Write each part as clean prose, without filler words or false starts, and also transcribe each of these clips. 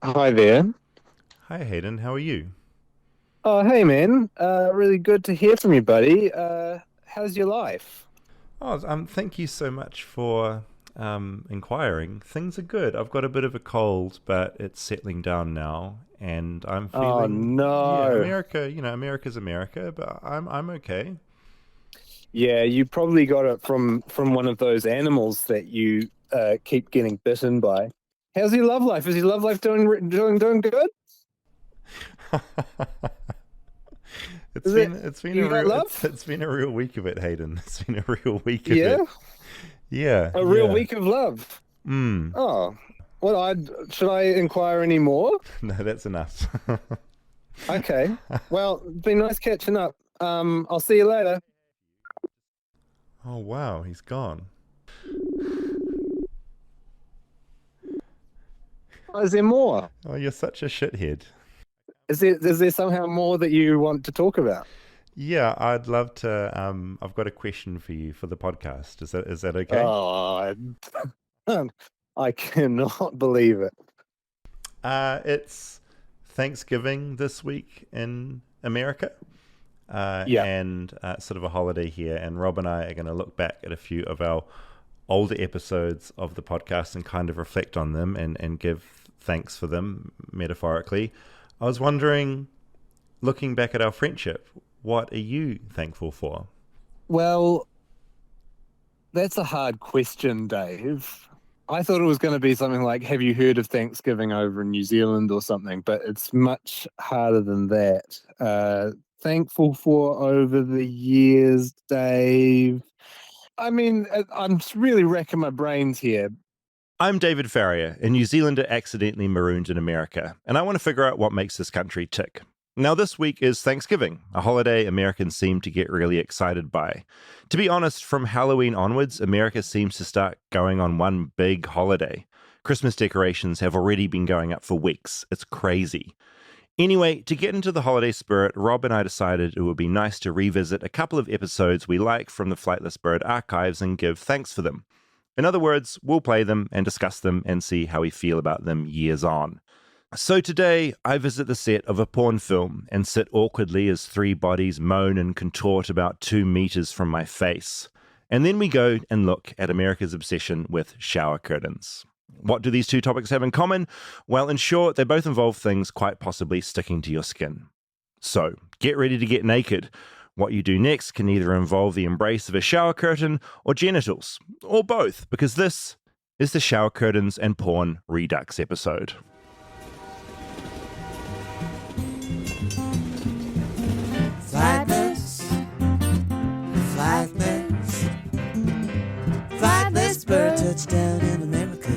Hi there. Hi Hayden, how are you? Oh, hey man. Really good to hear from you, buddy. How's your life? Thank you so much for inquiring. Things are good. I've got a bit of a cold, but it's settling down now, and I'm Oh feeling, yeah, no. America. America's America, but I'm okay. Yeah, you probably got it from one of those animals that you keep getting bitten by. How's your love life? Is your love life doing good? It's Is been it it's been a you got real love? it's been a real week of it, Hayden. It's been a real week of Yeah, it. Yeah, a real yeah. week of love. Mm. Oh, well, I should I inquire any more? No, that's enough. Okay. Well, it's been nice catching up. I'll see you later. Oh wow, he's gone. Oh, is there more? Oh, you're such a shithead. Is there somehow more that you want to talk about? Yeah, I'd love to. I've got a question for you for the podcast. Is that okay? Oh, I cannot believe it. It's Thanksgiving this week in America, Yeah. and sort of a holiday here. And Rob and I are going to look back at a few of our older episodes of the podcast and kind of reflect on them and give thanks for them metaphorically. I was wondering, looking back at our friendship, what are you thankful for? Well, that's a hard question, Dave. I thought it was going to be something like, have you heard of Thanksgiving over in New Zealand or something? But it's much harder than that. Thankful for over the years, Dave. I mean, I'm really racking my brains here. I'm David Farrier, a New Zealander accidentally marooned in America, and I want to figure out what makes this country tick. Now, this week is Thanksgiving, a holiday Americans seem to get really excited by. To be honest, from Halloween onwards, America seems to start going on one big holiday. Christmas decorations have already been going up for weeks. It's crazy. Anyway, to get into the holiday spirit, Rob and I decided it would be nice to revisit a couple of episodes we like from the Flightless Bird archives and give thanks for them. In other words, we'll play them and discuss them and see how we feel about them years on. So today, I visit the set of a porn film and sit awkwardly as three bodies moan and contort about 2 meters from my face. And then we go and look at America's obsession with shower curtains. What do these two topics have in common? Well, in short, they both involve things quite possibly sticking to your skin. So, get ready to get naked. What you do next can either involve the embrace of a shower curtain or genitals, or both, because this is the Shower Curtains and Porn Redux episode. Flightless, flightless, flightless bird touchdown in America.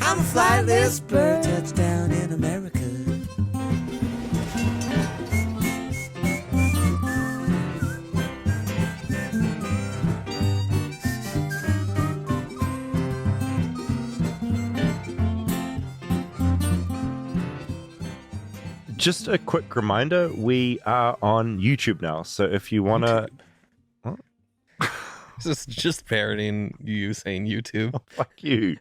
I'm a flightless bird touchdown in America. Just a quick reminder, we are on YouTube now. So if you want to... YouTube. This is just parodying you saying YouTube Fuck you.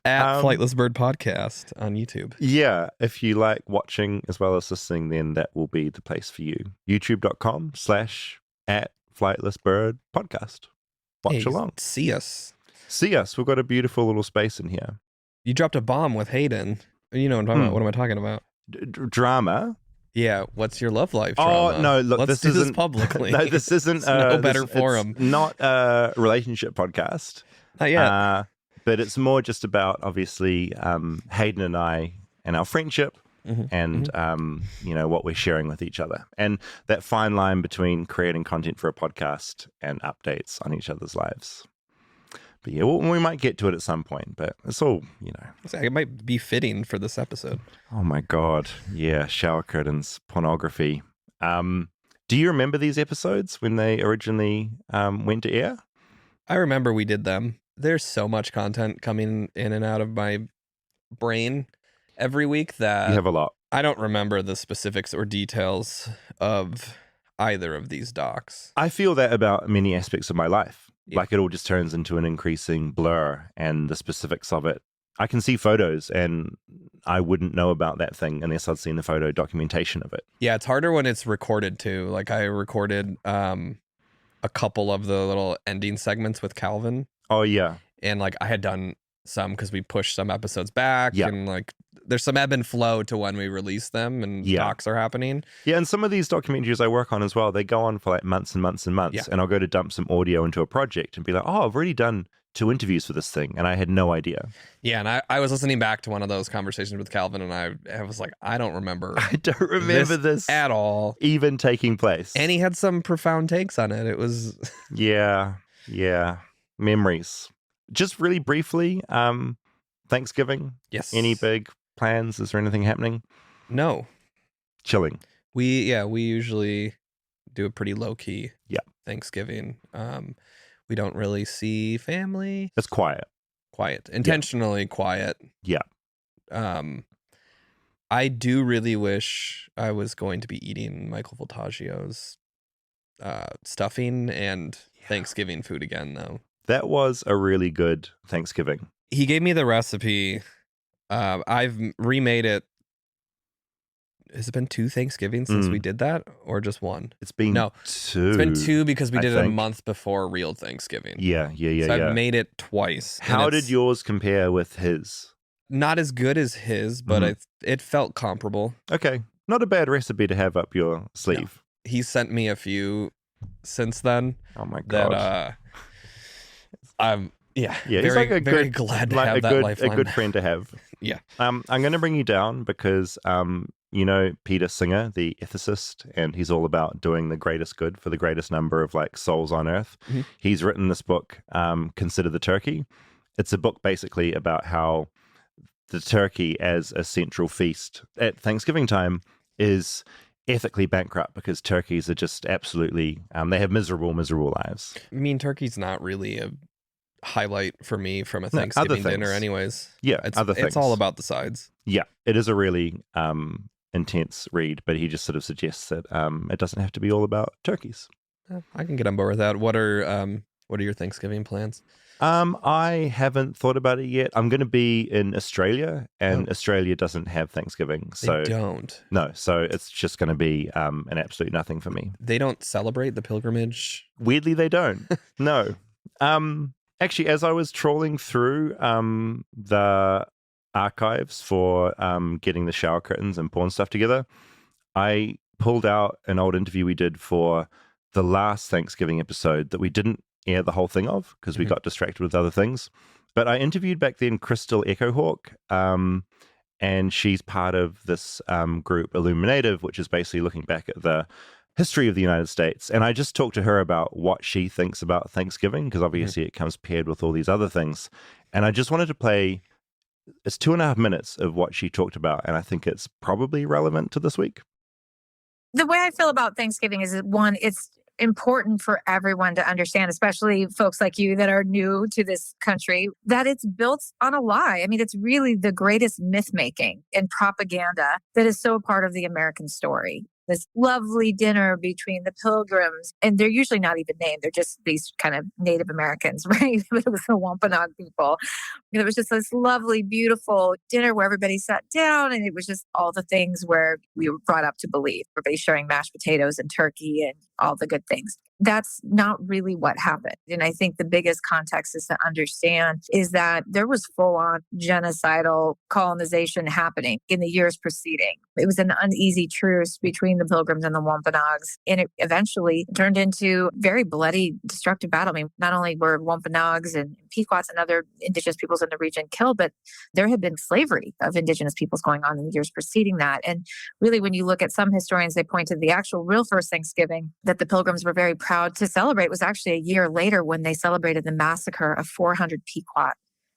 at Flightless Bird Podcast on YouTube. Yeah, if you like watching as well as listening, then that will be the place for you. YouTube.com/@ Flightless Bird Podcast. Watch Hey, along. see us. See us. We've got a beautiful little space in here. You dropped a bomb with Hayden. You know what I'm talking about. What am I talking about? Drama. Yeah, what's your love life Oh, drama? no, look, Let's this do this isn't publicly. No, this isn't It's no better it's forum. not a relationship podcast. Not yet. But it's more just about obviously Hayden and I and our friendship and what we're sharing with each other. And that fine line between creating content for a podcast and updates on each other's lives. But yeah, we might get to it at some point, but it's all, It might be fitting for this episode. Oh my God. Yeah. Shower curtains, pornography. Do you remember these episodes when they originally went to air? I remember we did them. There's so much content coming in and out of my brain every week that You have a lot. I don't remember the specifics or details of either of these docs. I feel that about many aspects of my life. Yeah. Like it all just turns into an increasing blur and the specifics of it I can see photos and I wouldn't know about that thing unless I'd seen the photo documentation of it. Yeah, it's harder when it's recorded too. Like I recorded a couple of the little ending segments with Calvin. Oh, yeah. And like I had done some because we pushed some episodes back, Yeah. and like there's some ebb and flow to when we release them, and Yeah. docs are happening. Yeah, and some of these documentaries I work on as well, they go on for like months and months and months. Yeah. And I'll go to dump some audio into a project and be like, oh, I've already done 2 interviews for this thing, and I had no idea. Yeah, and I was listening back to one of those conversations with Calvin, and I was like, I don't remember I don't remember this at all. even taking place. And he had some profound takes on it. It was Yeah. Memories. Just really briefly, Thanksgiving. yes. Any big plans? Is there anything happening? No. Chilling. We usually do a pretty low key Thanksgiving. We don't really see family. It's quiet. Intentionally quiet. Yeah. I do really wish I was going to be eating Michael Voltaggio's stuffing and Thanksgiving food again, though. That was a really good Thanksgiving. He gave me the recipe. I've remade it. Has it been 2 Thanksgivings since we did that, or just 1? It's been 2. It's been 2 because we did it a think. month before real Thanksgiving. Yeah. So I've made it twice. How did yours compare with his? Not as good as his, but it felt comparable. Okay. Not a bad recipe to have up your sleeve. No. He sent me a few since then. Oh my God. That I'm he's very, like a very good, glad to like have a that good, lifeline. a good friend to have. Yeah. I'm going to bring you down because you know Peter Singer, the ethicist, and he's all about doing the greatest good for the greatest number of like souls on earth. Mm-hmm. He's written this book, Consider the Turkey. It's a book basically about how the turkey as a central feast at Thanksgiving time is ethically bankrupt because turkeys are just absolutely they have miserable lives. I mean, turkey's not really a highlight for me from a Thanksgiving dinner anyways. Yeah, other things. It's all about the sides. Yeah, it is a really intense read, but he just sort of suggests that it doesn't have to be all about turkeys. I can get on board with that. What are your Thanksgiving plans? I haven't thought about it yet. I'm going to be in Australia, and Australia doesn't have Thanksgiving. So they don't. No, so it's just going to be an absolute nothing for me. They don't celebrate the pilgrimage? Weirdly, they don't. No. Actually, as I was trawling through the archives for getting the shower curtains and porn stuff together, I pulled out an old interview we did for the last Thanksgiving episode that we didn't air the whole thing of because we got distracted with other things. But I interviewed back then Crystal Echohawk, and she's part of this group Illuminative, which is basically looking back at the history of the United States. And I just talked to her about what she thinks about Thanksgiving, because obviously it comes paired with all these other things. And I just wanted to play, it's 2.5 minutes of what she talked about, and I think it's probably relevant to this week. The way I feel about Thanksgiving is that, one, it's important for everyone to understand, especially folks like you that are new to this country, that it's built on a lie. I mean, it's really the greatest myth making and propaganda that is so part of the American story. This lovely dinner between the Pilgrims, and they're usually not even named. They're just these kind of Native Americans, right? It was the Wampanoag people. It was just this lovely, beautiful dinner where everybody sat down, and it was just all the things where we were brought up to believe. Everybody sharing mashed potatoes and turkey and all the good things. That's not really what happened. And I think the biggest context is to understand is that there was full-on genocidal colonization happening in the years preceding. It was an uneasy truce between the Pilgrims and the Wampanoags, and it eventually turned into very bloody, destructive battle. I mean, not only were Wampanoags and Pequots and other indigenous peoples in the region killed, but there had been slavery of indigenous peoples going on in the years preceding that. And really, when you look at some historians, they point to the actual real first Thanksgiving that the Pilgrims were very proud to celebrate was actually a year later when they celebrated the massacre of 400 Pequot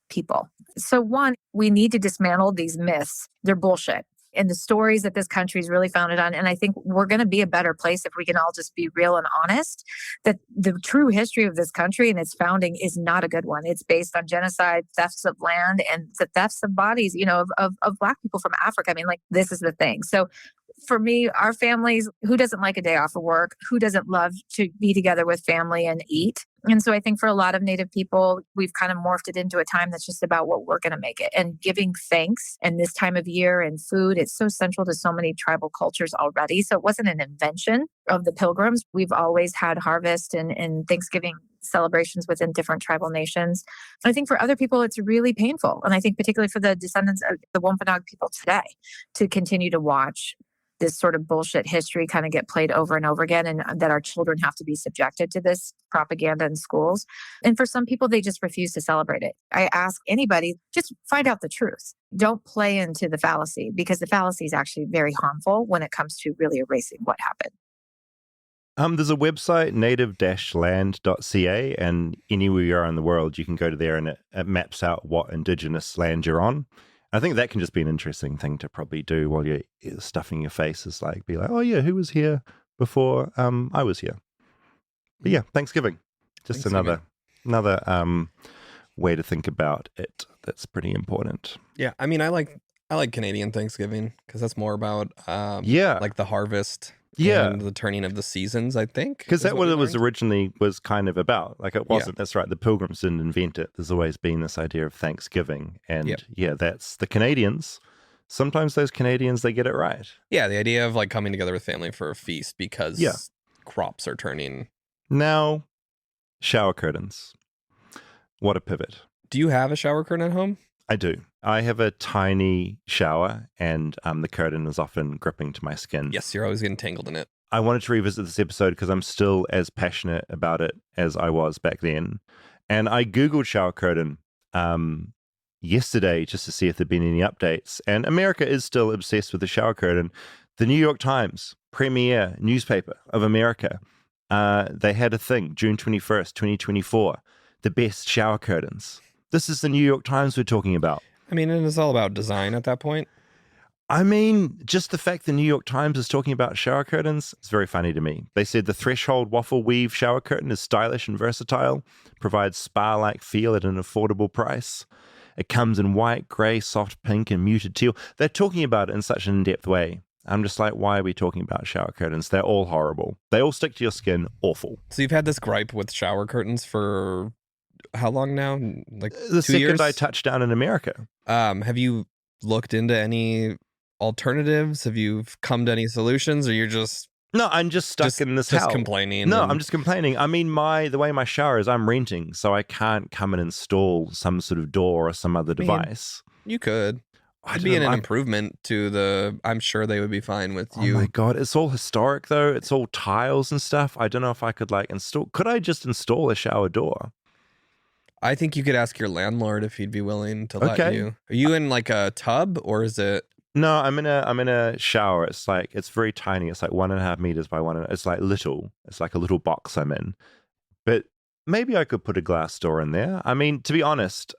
people. So one, we need to dismantle these myths. They're bullshit. And the stories that this country is really founded on. And I think we're going to be a better place if we can all just be real and honest that the true history of this country and its founding is not a good one. It's based on genocide, thefts of land, and the thefts of bodies, of Black people from Africa. I mean, like, this is the thing. So for me, our families, who doesn't like a day off of work? Who doesn't love to be together with family and eat? And so I think for a lot of Native people, we've kind of morphed it into a time that's just about what we're going to make it, and giving thanks. And this time of year and food, it's so central to so many tribal cultures already. So it wasn't an invention of the Pilgrims. We've always had harvest and Thanksgiving celebrations within different tribal nations. I think for other people, it's really painful. And I think particularly for the descendants of the Wampanoag people today, to continue to watch this sort of bullshit history kind of get played over and over again, and that our children have to be subjected to this propaganda in schools. And for some people, they just refuse to celebrate it. I ask anybody, just find out the truth. Don't play into the fallacy, because the fallacy is actually very harmful when it comes to really erasing what happened. There's a website, native-land.ca, and anywhere you are in the world, you can go to there and it maps out what indigenous land you're on. I think that can just be an interesting thing to probably do while you're stuffing your face, is like, be like, oh yeah, who was here before I was here? But yeah, Thanksgiving. Just another way to think about it. That's pretty important. Yeah, I mean, I like Canadian Thanksgiving because that's more about like the harvest. Yeah. And the turning of the seasons, I think. Because that's what it was originally was kind of about. Like it wasn't, that's right, the Pilgrims didn't invent it. There's always been this idea of Thanksgiving. And that's the Canadians. Sometimes those Canadians, they get it right. Yeah, the idea of like coming together with family for a feast because crops are turning. Now, shower curtains. What a pivot. Do you have a shower curtain at home? I do. I have a tiny shower, and the curtain is often gripping to my skin. Yes, you're always getting tangled in it. I wanted to revisit this episode because I'm still as passionate about it as I was back then. And I Googled shower curtain yesterday just to see if there'd been any updates. And America is still obsessed with the shower curtain. The New York Times, premier newspaper of America, they had a thing, June 21st, 2024, the best shower curtains. This is the New York Times we're talking about. I mean, and it's all about design at that point. I mean, just the fact the New York Times is talking about shower curtains is very funny to me. They said the Threshold waffle weave shower curtain is stylish and versatile, provides spa-like feel at an affordable price. It comes in white, grey, soft pink, and muted teal. They're talking about it in such an in-depth way. I'm just like, why are we talking about shower curtains? They're all horrible. They all stick to your skin. Awful. So you've had this gripe with shower curtains for how long now? Like the 2 years? second I touched down in America. Have you looked into any alternatives? Have you come to any solutions, or you're just No, I'm just stuck in this hell. Complaining? No, I'm just complaining. I mean, the way my shower is, I'm renting, so I can't come and install some sort of door or some other device. You could. It'd be an improvement to the. I'm sure they would be fine with you. Oh my god, it's all historic though. It's all tiles and stuff. I don't know if I could install. Could I just install a shower door? I think you could ask your landlord if he'd be willing to let you. Are you in like a tub, or is it? No, I'm in a shower. It's very tiny. It's like 1.5 meters by 1. It's like little. It's like a little box I'm in. But maybe I could put a glass door in there. I mean, to be honest,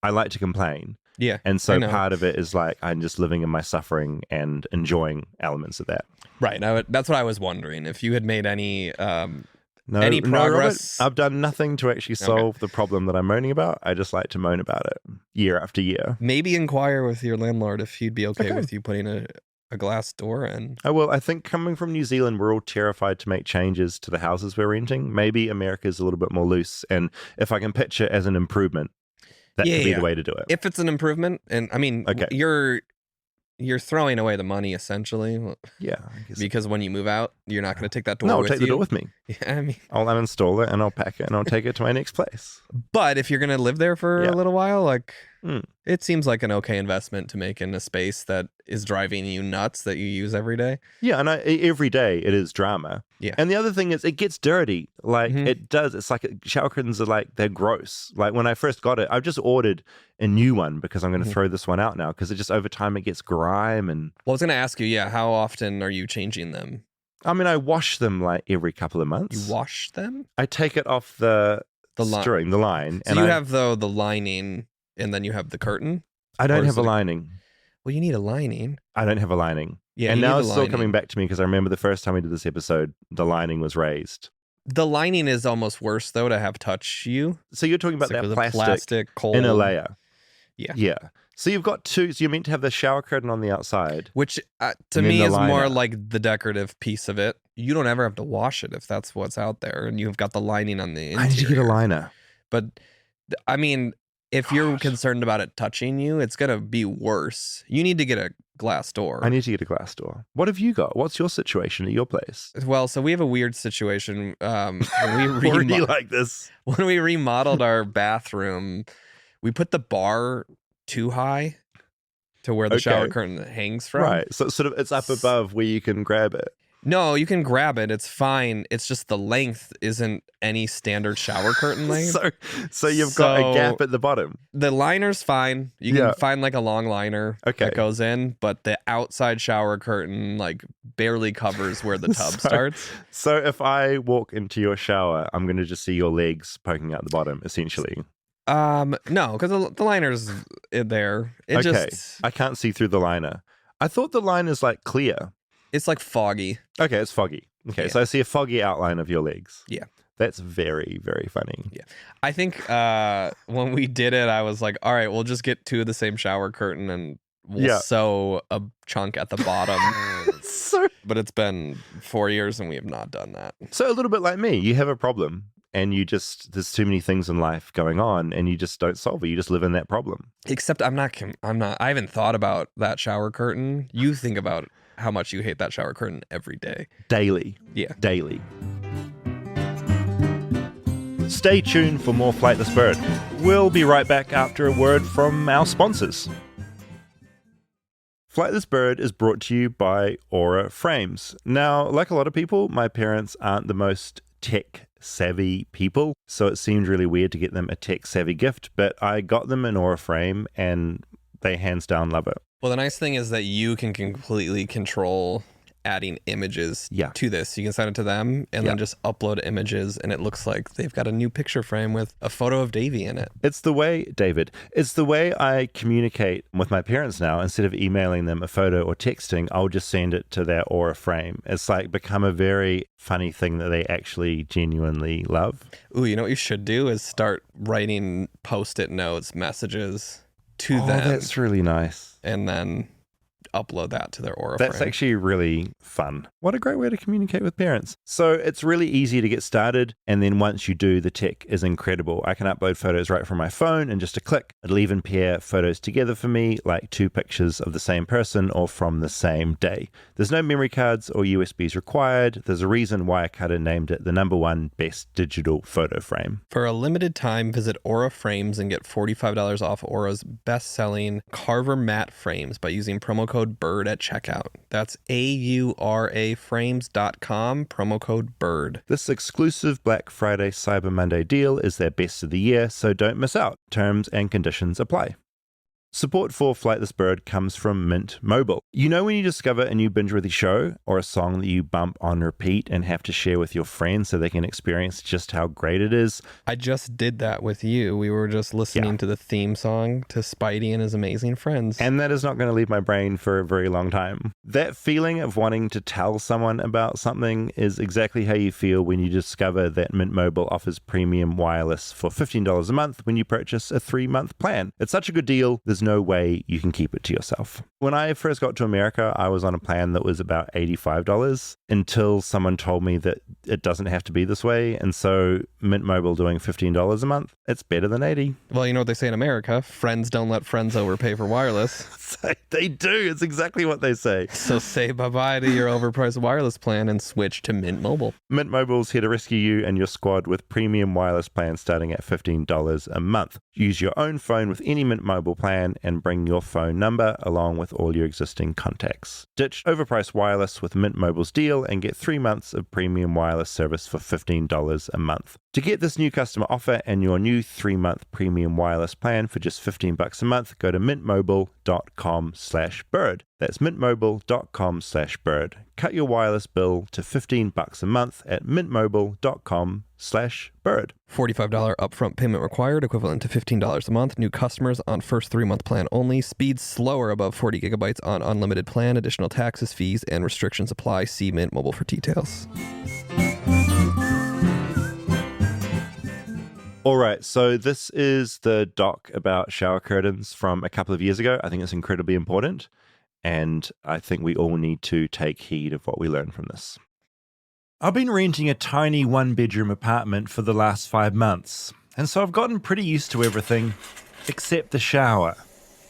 I like to complain. Yeah. And so part of it is like I'm just living in my suffering and enjoying elements of that. Right. That's what I was wondering. If you had made any any progress? No, I've done nothing to actually solve the problem that I'm moaning about. I just like to moan about it year after year. Maybe inquire with your landlord if he'd be okay with you putting a glass door in. Oh, well, I think coming from New Zealand, we're all terrified to make changes to the houses we're renting. Maybe America's a little bit more loose. And if I can pitch it as an improvement, that could be the way to do it. If it's an improvement, and I mean, you're throwing away the money essentially. Yeah, I guess. Because when you move out, you're not going to take that door with you. No, I'll take the door with me. Yeah, I mean, I'll uninstall it and I'll pack it and I'll take it to my next place. But if you're going to live there for a little while, it seems like an okay investment to make in a space that is driving you nuts that you use every day. Yeah, and every day it is drama. Yeah. And the other thing is it gets dirty. It does. It's like shower curtains are they're gross. Like when I first got it, I've just ordered a new one because I'm going to throw this one out now because it just over time it gets grime and. Well, I was going to ask you, how often are you changing them? I mean, I wash them every couple of months. You wash them? I take it off the string, the line. So you have the lining and then you have the curtain? I don't have a lining. Well, you need a lining. I don't have a lining. Yeah, and now it's still coming back to me because I remember the first time we did this episode, the lining was raised. The lining is almost worse, though, to have touch you. So you're talking about that plastic cold inner layer. Yeah. Yeah. So you've got two. So you're meant to have the shower curtain on the outside. Which to And then me the is more liner. like the decorative piece of it. You don't ever have to wash it if that's what's out there, and you've got the lining on the interior. I need to get a liner. But I mean, if you're Gosh. concerned about it touching you, it's gonna be worse. You need to get a glass door. I need to get a glass door. What have you got? What's your situation at your place? Well, so we have a weird situation. When we Already like this. when we remodeled our bathroom, we put the bar too high to where the shower Okay. curtain hangs from. Right. So sort of it's up above where you can grab it. No, you can grab it. It's fine. It's just the length isn't any standard shower curtain length. So you've got a So- gap at the bottom. The liner's fine. You can Yeah. find like a long liner Okay. that goes in, but the outside shower curtain like barely covers where the tub So- starts. So if I walk into your shower, I'm going to just see your legs poking out the bottom, essentially. No, because the liner's in there. It Okay. just I can't see through the liner. I thought the liner's like clear. it's like foggy. Okay, it's foggy. Okay, Yeah. so I see a foggy outline of your legs. Yeah. That's very, very funny. I think when we did it, I was like, all right, we'll just get two of the same shower curtain and we'll Yeah. sew a chunk at the bottom. So But it's been 4 years and we have not done that. a little bit like me. You have a problem and there's too many things in life going on and you just don't solve it. You just live in that problem. Except I haven't thought about that shower curtain. You think about how much you hate that shower curtain every day. Daily. Yeah. Daily. Stay tuned for more Flightless Bird. We'll be right back after a word from our sponsors. Flightless Bird is brought to you by Aura Frames. Now, like a lot of people, my parents aren't the most tech-savvy people, so it seemed really weird to get them a tech-savvy gift, but I got them an Aura frame, and they hands down love it. Well, the nice thing is that you can completely control adding images Yeah. to this. You can send it to them and Yeah. then just upload images, and it looks like they've got a new picture frame with a photo of Davey in it. It's the way, David, it's the way I communicate with my parents now. Instead of emailing them a photo or texting, I'll just send it to their Aura frame. It's like become a very funny thing that they actually genuinely love. Ooh, you know what you should do is start writing Post-it notes, messages to them, That's really nice. and then upload that to their Aura That's frame. actually really fun. What a great way to communicate with parents. So it's really easy to get started. And then once you do, the tech is incredible. I can upload photos right from my phone in just a click. It'll even pair photos together for me, like two pictures of the same person or from the same day. There's no memory cards or USBs required. There's a reason why Cutter named it the #1 best digital photo frame. For a limited time, visit Aura Frames and get $45 off Aura's best-selling Carver matte frames by using promo code BIRD at checkout. That's AURA frames.com, promo code BIRD. This exclusive Black Friday Cyber Monday deal is their best of the year, so don't miss out. Terms and conditions apply. Support for Flightless Bird comes from Mint Mobile. You know when you discover a new binge-worthy show or a song that you bump on repeat and have to share with your friends so they can experience just how great it is? I just did that with you. We were just listening to the theme song to Spidey and His Amazing Friends. And that is not going to leave my brain for a very long time. That feeling of wanting to tell someone about something is exactly how you feel when you discover that Mint Mobile offers premium wireless for $15 a month when you purchase a 3-month plan. It's such a good deal, there's no way you can keep it to yourself. When I first got to America, I was on a plan that was about $85 until someone told me that it doesn't have to be this way. And so Mint Mobile doing $15 a month, it's better than $80. Well, you know what they say in America, friends don't let friends overpay for wireless. They do. It's exactly what they say. So say bye-bye to your overpriced wireless plan and switch to Mint Mobile. Mint Mobile's here to rescue you and your squad with premium wireless plans starting at $15 a month. Use your own phone with any Mint Mobile plan and bring your phone number along with all your existing contacts. Ditch overpriced wireless with Mint Mobile's deal and get 3 months of premium wireless service for $15 a month. To get this new customer offer and your new 3-month premium wireless plan for just $15 a month, go to mintmobile.com/bird. That's mintmobile.com/bird. Cut your wireless bill to $15 a month at mintmobile.com/bird. $45 upfront payment required, equivalent to $15 a month. New customers on first 3-month plan only. Speeds slower above 40 gigabytes on unlimited plan. Additional taxes, fees, and restrictions apply. See Mint Mobile for details. All right, so this is the doc about shower curtains from a couple of years ago. I think it's incredibly important, and I think we all need to take heed of what we learn from this. I've been renting a tiny one-bedroom apartment for the last 5 months, and so I've gotten pretty used to everything except the shower.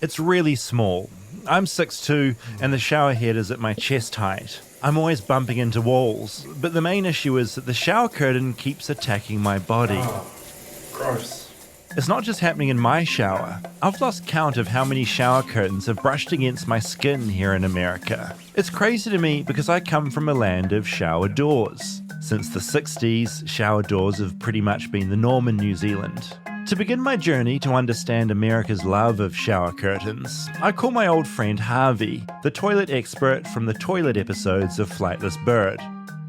It's really small. I'm 6'2", and the shower head is at my chest height. I'm always bumping into walls, but the main issue is that the shower curtain keeps attacking my body. Gross. It's not just happening in my shower. I've lost count of how many shower curtains have brushed against my skin here in America. It's crazy to me because I come from a land of shower doors. Since the 60s, shower doors have pretty much been the norm in New Zealand. To begin my journey to understand America's love of shower curtains, I call my old friend Harvey, the toilet expert from the toilet episodes of Flightless Bird.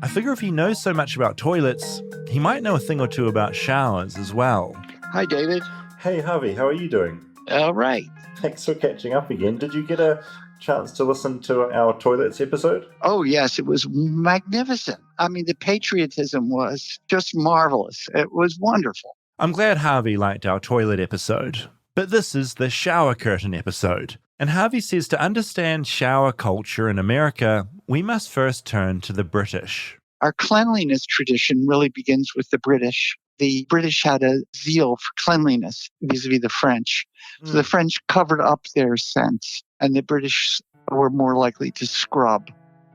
I figure if he knows so much about toilets, he might know a thing or two about showers as well. Hi, David. Hey Harvey, how are you doing? All right. Thanks for catching up again. Did you get a chance to listen to our toilets episode? Oh, yes, it was magnificent. I mean, the patriotism was just marvelous. It was wonderful. I'm glad Harvey liked our toilet episode. But this is the shower curtain episode. And Harvey says to understand shower culture in America, we must first turn to the British. Our cleanliness tradition really begins with the British. The British had a zeal for cleanliness vis-a-vis the French. So the French covered up their scents, and the British were more likely to scrub.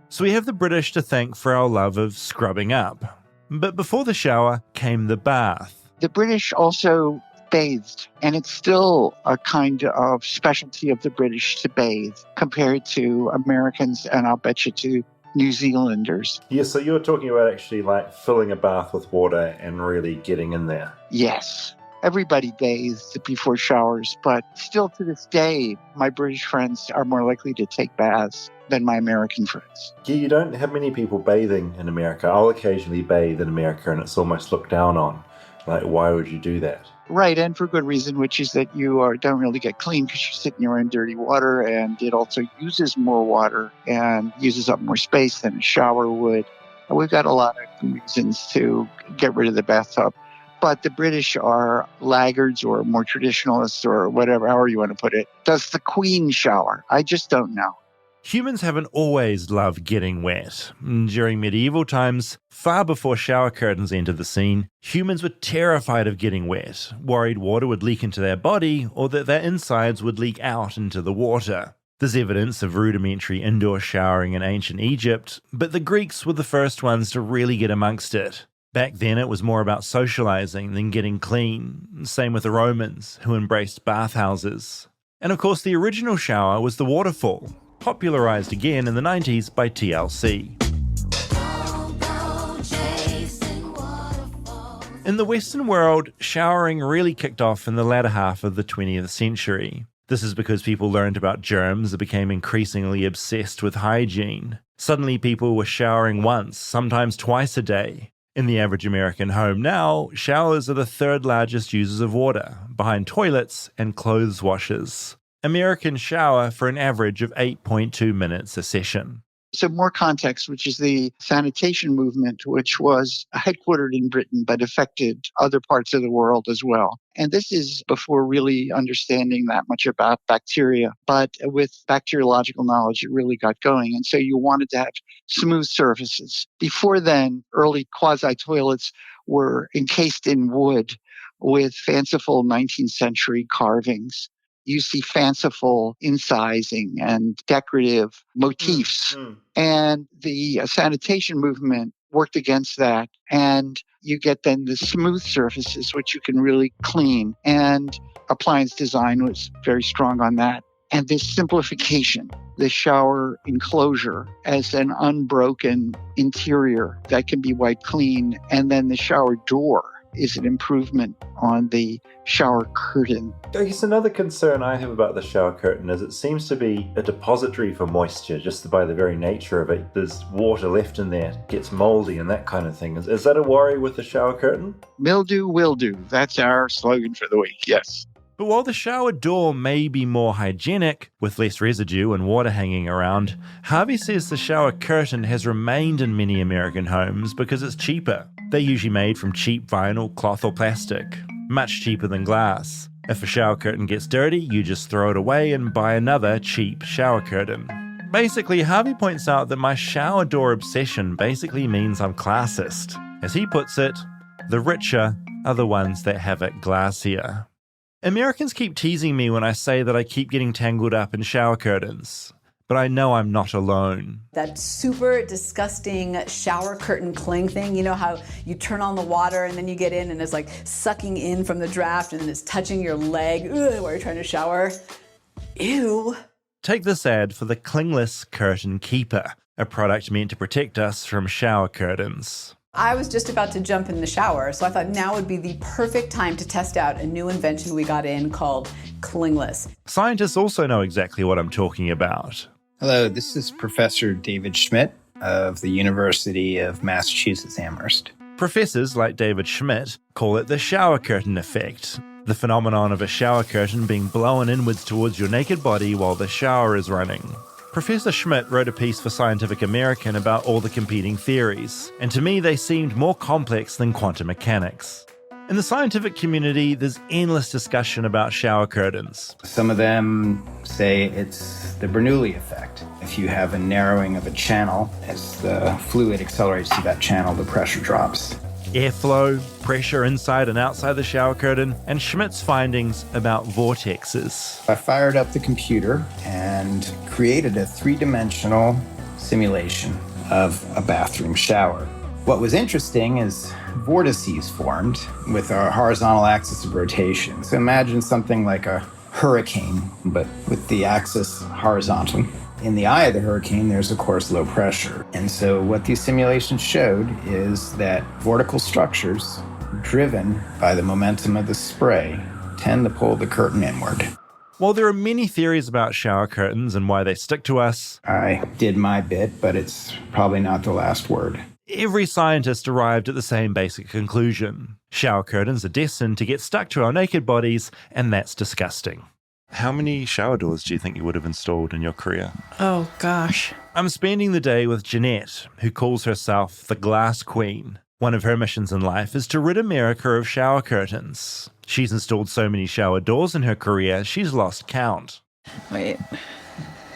So we have the British to thank for our love of scrubbing up. But before the shower came the bath. The British also bathed, and it's still a kind of specialty of the British to bathe compared to Americans, and I'll bet you to New Zealanders. Yeah, so you're talking about actually like filling a bath with water and really getting in there. Yes. Everybody bathes before showers, but still to this day, my British friends are more likely to take baths than my American friends. Yeah, you don't have many people bathing in America. I'll occasionally bathe in America and it's almost looked down on. Like, why would you do that? Right, and for good reason, which is that you don't really get clean because you sit in your own dirty water, and it also uses more water and uses up more space than a shower would. And we've got a lot of reasons to get rid of the bathtub. But the British are laggards or more traditionalists or whatever, however you want to put it. Does the Queen shower? I just don't know. Humans haven't always loved getting wet. During medieval times, far before shower curtains entered the scene, humans were terrified of getting wet, worried water would leak into their body or that their insides would leak out into the water. There's evidence of rudimentary indoor showering in ancient Egypt, but the Greeks were the first ones to really get amongst it. Back then it was more about socializing than getting clean. Same with the Romans, who embraced bathhouses. And of course the original shower was the waterfall, popularized again in the 90s by TLC. In the Western world, showering really kicked off in the latter half of the 20th century. This is because people learned about germs and became increasingly obsessed with hygiene. Suddenly people were showering once, sometimes twice a day. In the average American home now, showers are the third largest users of water, behind toilets and clothes washers. Americans shower for an average of 8.2 minutes a session. So more context, which is the sanitation movement, which was headquartered in Britain but affected other parts of the world as well. And this is before really understanding that much about bacteria. But with bacteriological knowledge, it really got going. And so you wanted to have smooth surfaces. Before then, early quasi-toilets were encased in wood with fanciful 19th century carvings. You see fanciful incising and decorative motifs. And the sanitation movement worked against that. And you get then the smooth surfaces, which you can really clean. And appliance design was very strong on that. And this simplification, the shower enclosure as an unbroken interior that can be wiped clean. And then the shower door is an improvement on the shower curtain. I guess another concern I have about the shower curtain is it seems to be a depository for moisture just by the very nature of it. There's water left in there, gets moldy and that kind of thing. Is that a worry with the shower curtain? Mildew will do. That's our slogan for the week, yes. But while the shower door may be more hygienic, with less residue and water hanging around, Harvey says the shower curtain has remained in many American homes because it's cheaper. They're usually made from cheap vinyl, cloth or plastic. much cheaper than glass. If a shower curtain gets dirty, you just throw it away and buy another cheap shower curtain. Basically, Harvey points out that my shower door obsession basically means I'm classist. As he puts it, the richer are the ones that have it glassier. Americans keep teasing me when I say that I keep getting tangled up in shower curtains, but I know I'm not alone. That super disgusting shower curtain cling thing, you know how you turn on the water and then you get in and it's like sucking in from the draft and then it's touching your leg while you're trying to shower. Ew. Take this ad for the Clingless Curtain Keeper, a product meant to protect us from shower curtains. I was just about to jump in the shower, so I thought now would be the perfect time to test out a new invention we got in called Clingless. Scientists also know exactly what I'm talking about. Hello, this is Professor David Schmidt of the University of Massachusetts Amherst. Professors like David Schmidt call it the shower curtain effect, the phenomenon of a shower curtain being blown inwards towards your naked body while the shower is running. Professor Schmidt wrote a piece for Scientific American about all the competing theories, and to me they seemed more complex than quantum mechanics. In the scientific community, there's endless discussion about shower curtains. Some of them say it's the Bernoulli effect. If you have a narrowing of a channel, as the fluid accelerates through that channel, the pressure drops. Airflow, pressure inside and outside the shower curtain, and Schmidt's findings about vortexes. I fired up the computer and created a three-dimensional simulation of a bathroom shower. What was interesting is vortices formed with a horizontal axis of rotation. So imagine something like a hurricane, but with the axis horizontal. In the eye of the hurricane, there's of course low pressure. And so what these simulations showed is that vortical structures driven by the momentum of the spray tend to pull the curtain inward. While there are many theories about shower curtains and why they stick to us, I did my bit, but it's probably not the last word. every scientist arrived at the same basic conclusion. Shower curtains are destined to get stuck to our naked bodies, and that's disgusting. How many shower doors do you think you would have installed in your career? Oh, gosh. I'm spending the day with Jeanette, who calls herself the Glass Queen. One of her missions in life is to rid America of shower curtains. She's installed so many shower doors in her career, she's lost count. Wait.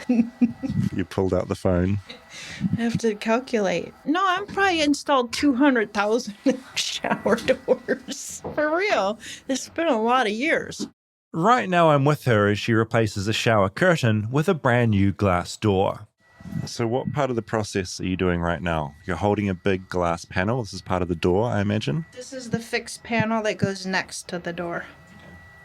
You pulled out the phone. I have to calculate. No, I'm probably installed 200,000 shower doors. For real. It's been a lot of years. Right now I'm with her as she replaces a shower curtain with a brand new glass door. So what part of the process are you doing right now? You're holding a big glass panel. This is part of the door, I imagine? This is the fixed panel that goes next to the door.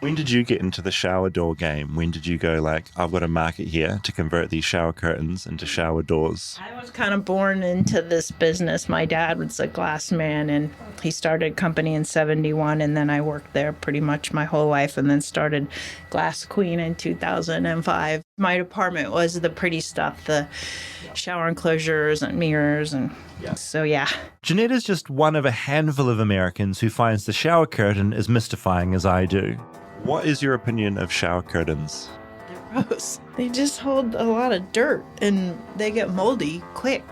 When did you get into the shower door game? When did you go like, I've got a market here to convert these shower curtains into shower doors? I was kind of born into this business. My dad was a glass man, and he started a company in 1971, and then I worked there pretty much my whole life, and then started Glass Queen in 2005. My department was the pretty stuff, the shower enclosures and mirrors, and so yeah. Jeanette is just one of a handful of Americans who finds the shower curtain as mystifying as I do. What is your opinion of shower curtains? They're gross. They just hold a lot of dirt, and they get moldy quick.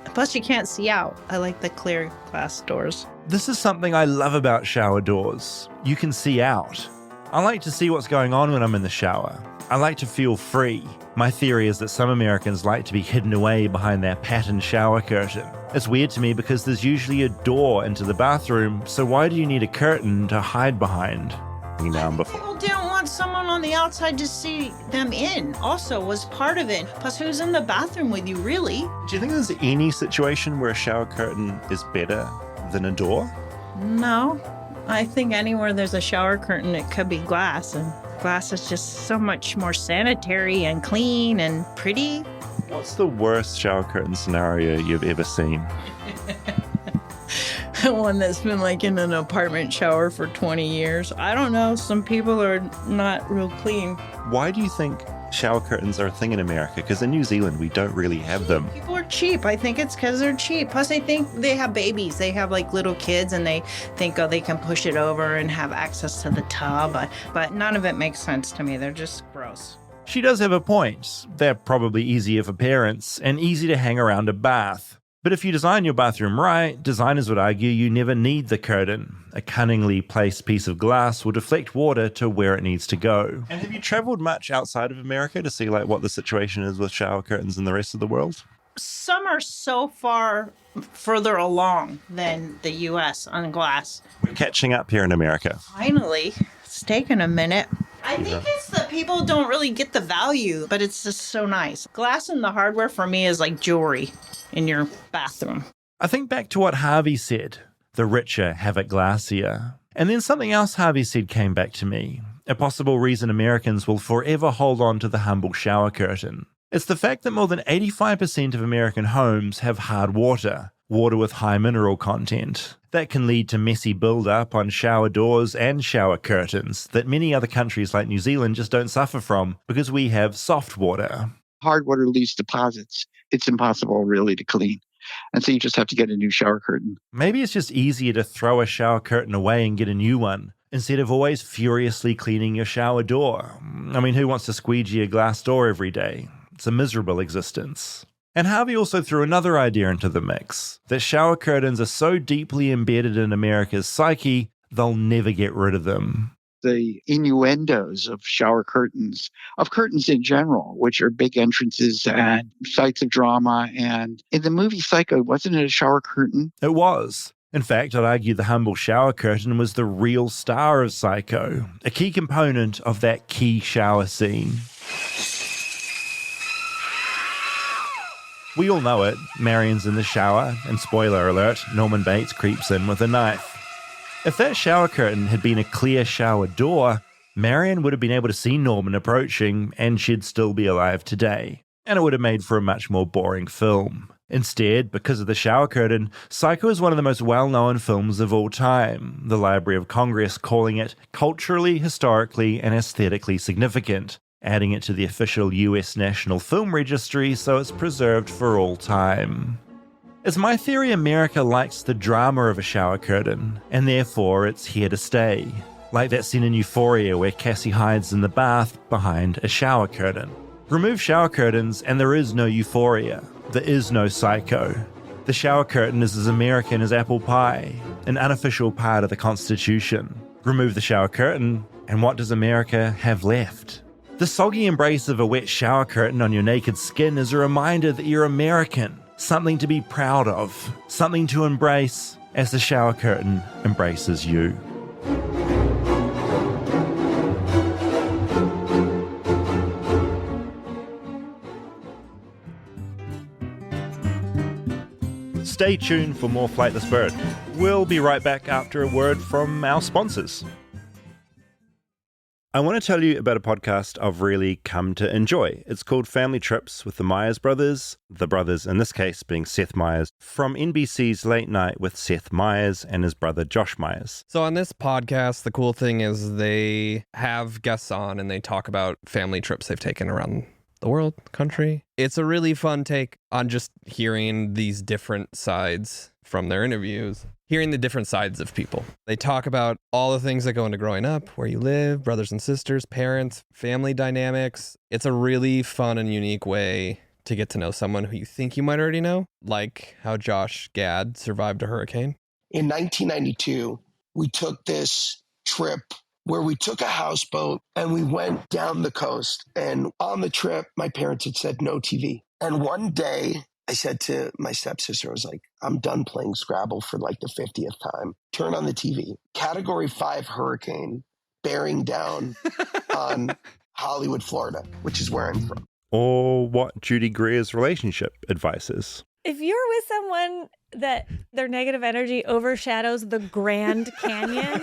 Plus, you can't see out. I like the clear glass doors. This is something I love about shower doors. You can see out. I like to see what's going on when I'm in the shower. I like to feel free. My theory is that some Americans like to be hidden away behind their patterned shower curtain. It's weird to me because there's usually a door into the bathroom, so why do you need a curtain to hide behind? People didn't want someone on the outside to see them in, also was part of it. Plus, who's in the bathroom with you, really? Do you think there's any situation where a shower curtain is better than a door? No. I think anywhere there's a shower curtain, it could be glass, and glass is just so much more sanitary and clean and pretty. What's the worst shower curtain scenario you've ever seen? One that's been like in an apartment shower for 20 years. I don't know. Some people are not real clean. Why do you think shower curtains are a thing in America? Because in New Zealand, we don't really have them. People are cheap. I think it's because they're cheap. Plus, I think they have babies. They have like little kids, and they think, oh, they can push it over and have access to the tub. But none of it makes sense to me. They're just gross. She does have a point. They're probably easier for parents and easy to hang around a bath. But if you design your bathroom right, designers would argue you never need the curtain. A cunningly placed piece of glass will deflect water to where it needs to go. And have you traveled much outside of America to see what the situation is with shower curtains in the rest of the world? Some are so far further along than the U.S. on glass. We're catching up here in America. Finally. It's taken a minute. I think it's that people don't really get the value, but it's just so nice. Glass and the hardware for me is like jewelry in your bathroom. I think back to what Harvey said. The richer have it glassier. And then something else Harvey said came back to me. A possible reason Americans will forever hold on to the humble shower curtain. It's the fact that more than 85% of American homes have hard water with high mineral content. That can lead to messy build-up on shower doors and shower curtains that many other countries like New Zealand just don't suffer from because we have soft water. Hard water leaves deposits. It's impossible really to clean. And so you just have to get a new shower curtain. Maybe it's just easier to throw a shower curtain away and get a new one, instead of always furiously cleaning your shower door. I mean, who wants to squeegee a glass door every day? It's a miserable existence. And Harvey also threw another idea into the mix, that shower curtains are so deeply embedded in America's psyche, they'll never get rid of them. The innuendos of shower curtains, of curtains in general, which are big entrances and sites of drama. And in the movie Psycho, wasn't it a shower curtain? It was. In fact, I'd argue the humble shower curtain was the real star of Psycho, a key component of that key shower scene. We all know it. Marion's in the shower, and spoiler alert, Norman Bates creeps in with a knife. If that shower curtain had been a clear shower door, Marion would have been able to see Norman approaching, and she'd still be alive today. And it would have made for a much more boring film. Instead, because of the shower curtain, Psycho is one of the most well-known films of all time, the Library of Congress calling it culturally, historically, and aesthetically significant, adding it to the official US National Film Registry so it's preserved for all time. It's my theory America likes the drama of a shower curtain, and therefore it's here to stay. Like that scene in Euphoria where Cassie hides in the bath behind a shower curtain. Remove shower curtains and there is no Euphoria. There is no Psycho. The shower curtain is as American as apple pie, an unofficial part of the Constitution. Remove the shower curtain, and what does America have left? The soggy embrace of a wet shower curtain on your naked skin is a reminder that you're American, something to be proud of, something to embrace as the shower curtain embraces you. Stay tuned for more Flightless Bird. We'll be right back after a word from our sponsors. I want to tell you about a podcast I've really come to enjoy. It's called Family Trips with the Myers brothers, the brothers in this case being Seth Meyers, from NBC's Late Night with Seth Meyers and his brother Josh Meyers. So on this podcast, the cool thing is they have guests on and they talk about family trips they've taken around the world, country. It's a really fun take on just hearing these different sides from their interviews, hearing the different sides of people. They talk about all the things that go into growing up, where you live, brothers and sisters, parents, family dynamics. It's a really fun and unique way to get to know someone who you think you might already know, like how Josh Gad survived a hurricane. In 1992, we took this trip where we took a houseboat and we went down the coast. And on the trip, my parents had said no TV. And one day I said to my stepsister, I was like, I'm done playing Scrabble for like the 50th time. Turn on the TV. Category 5 hurricane bearing down on Hollywood, Florida, which is where I'm from. Or what Judy Greer's relationship advice is. If you're with someone that their negative energy overshadows the Grand Canyon,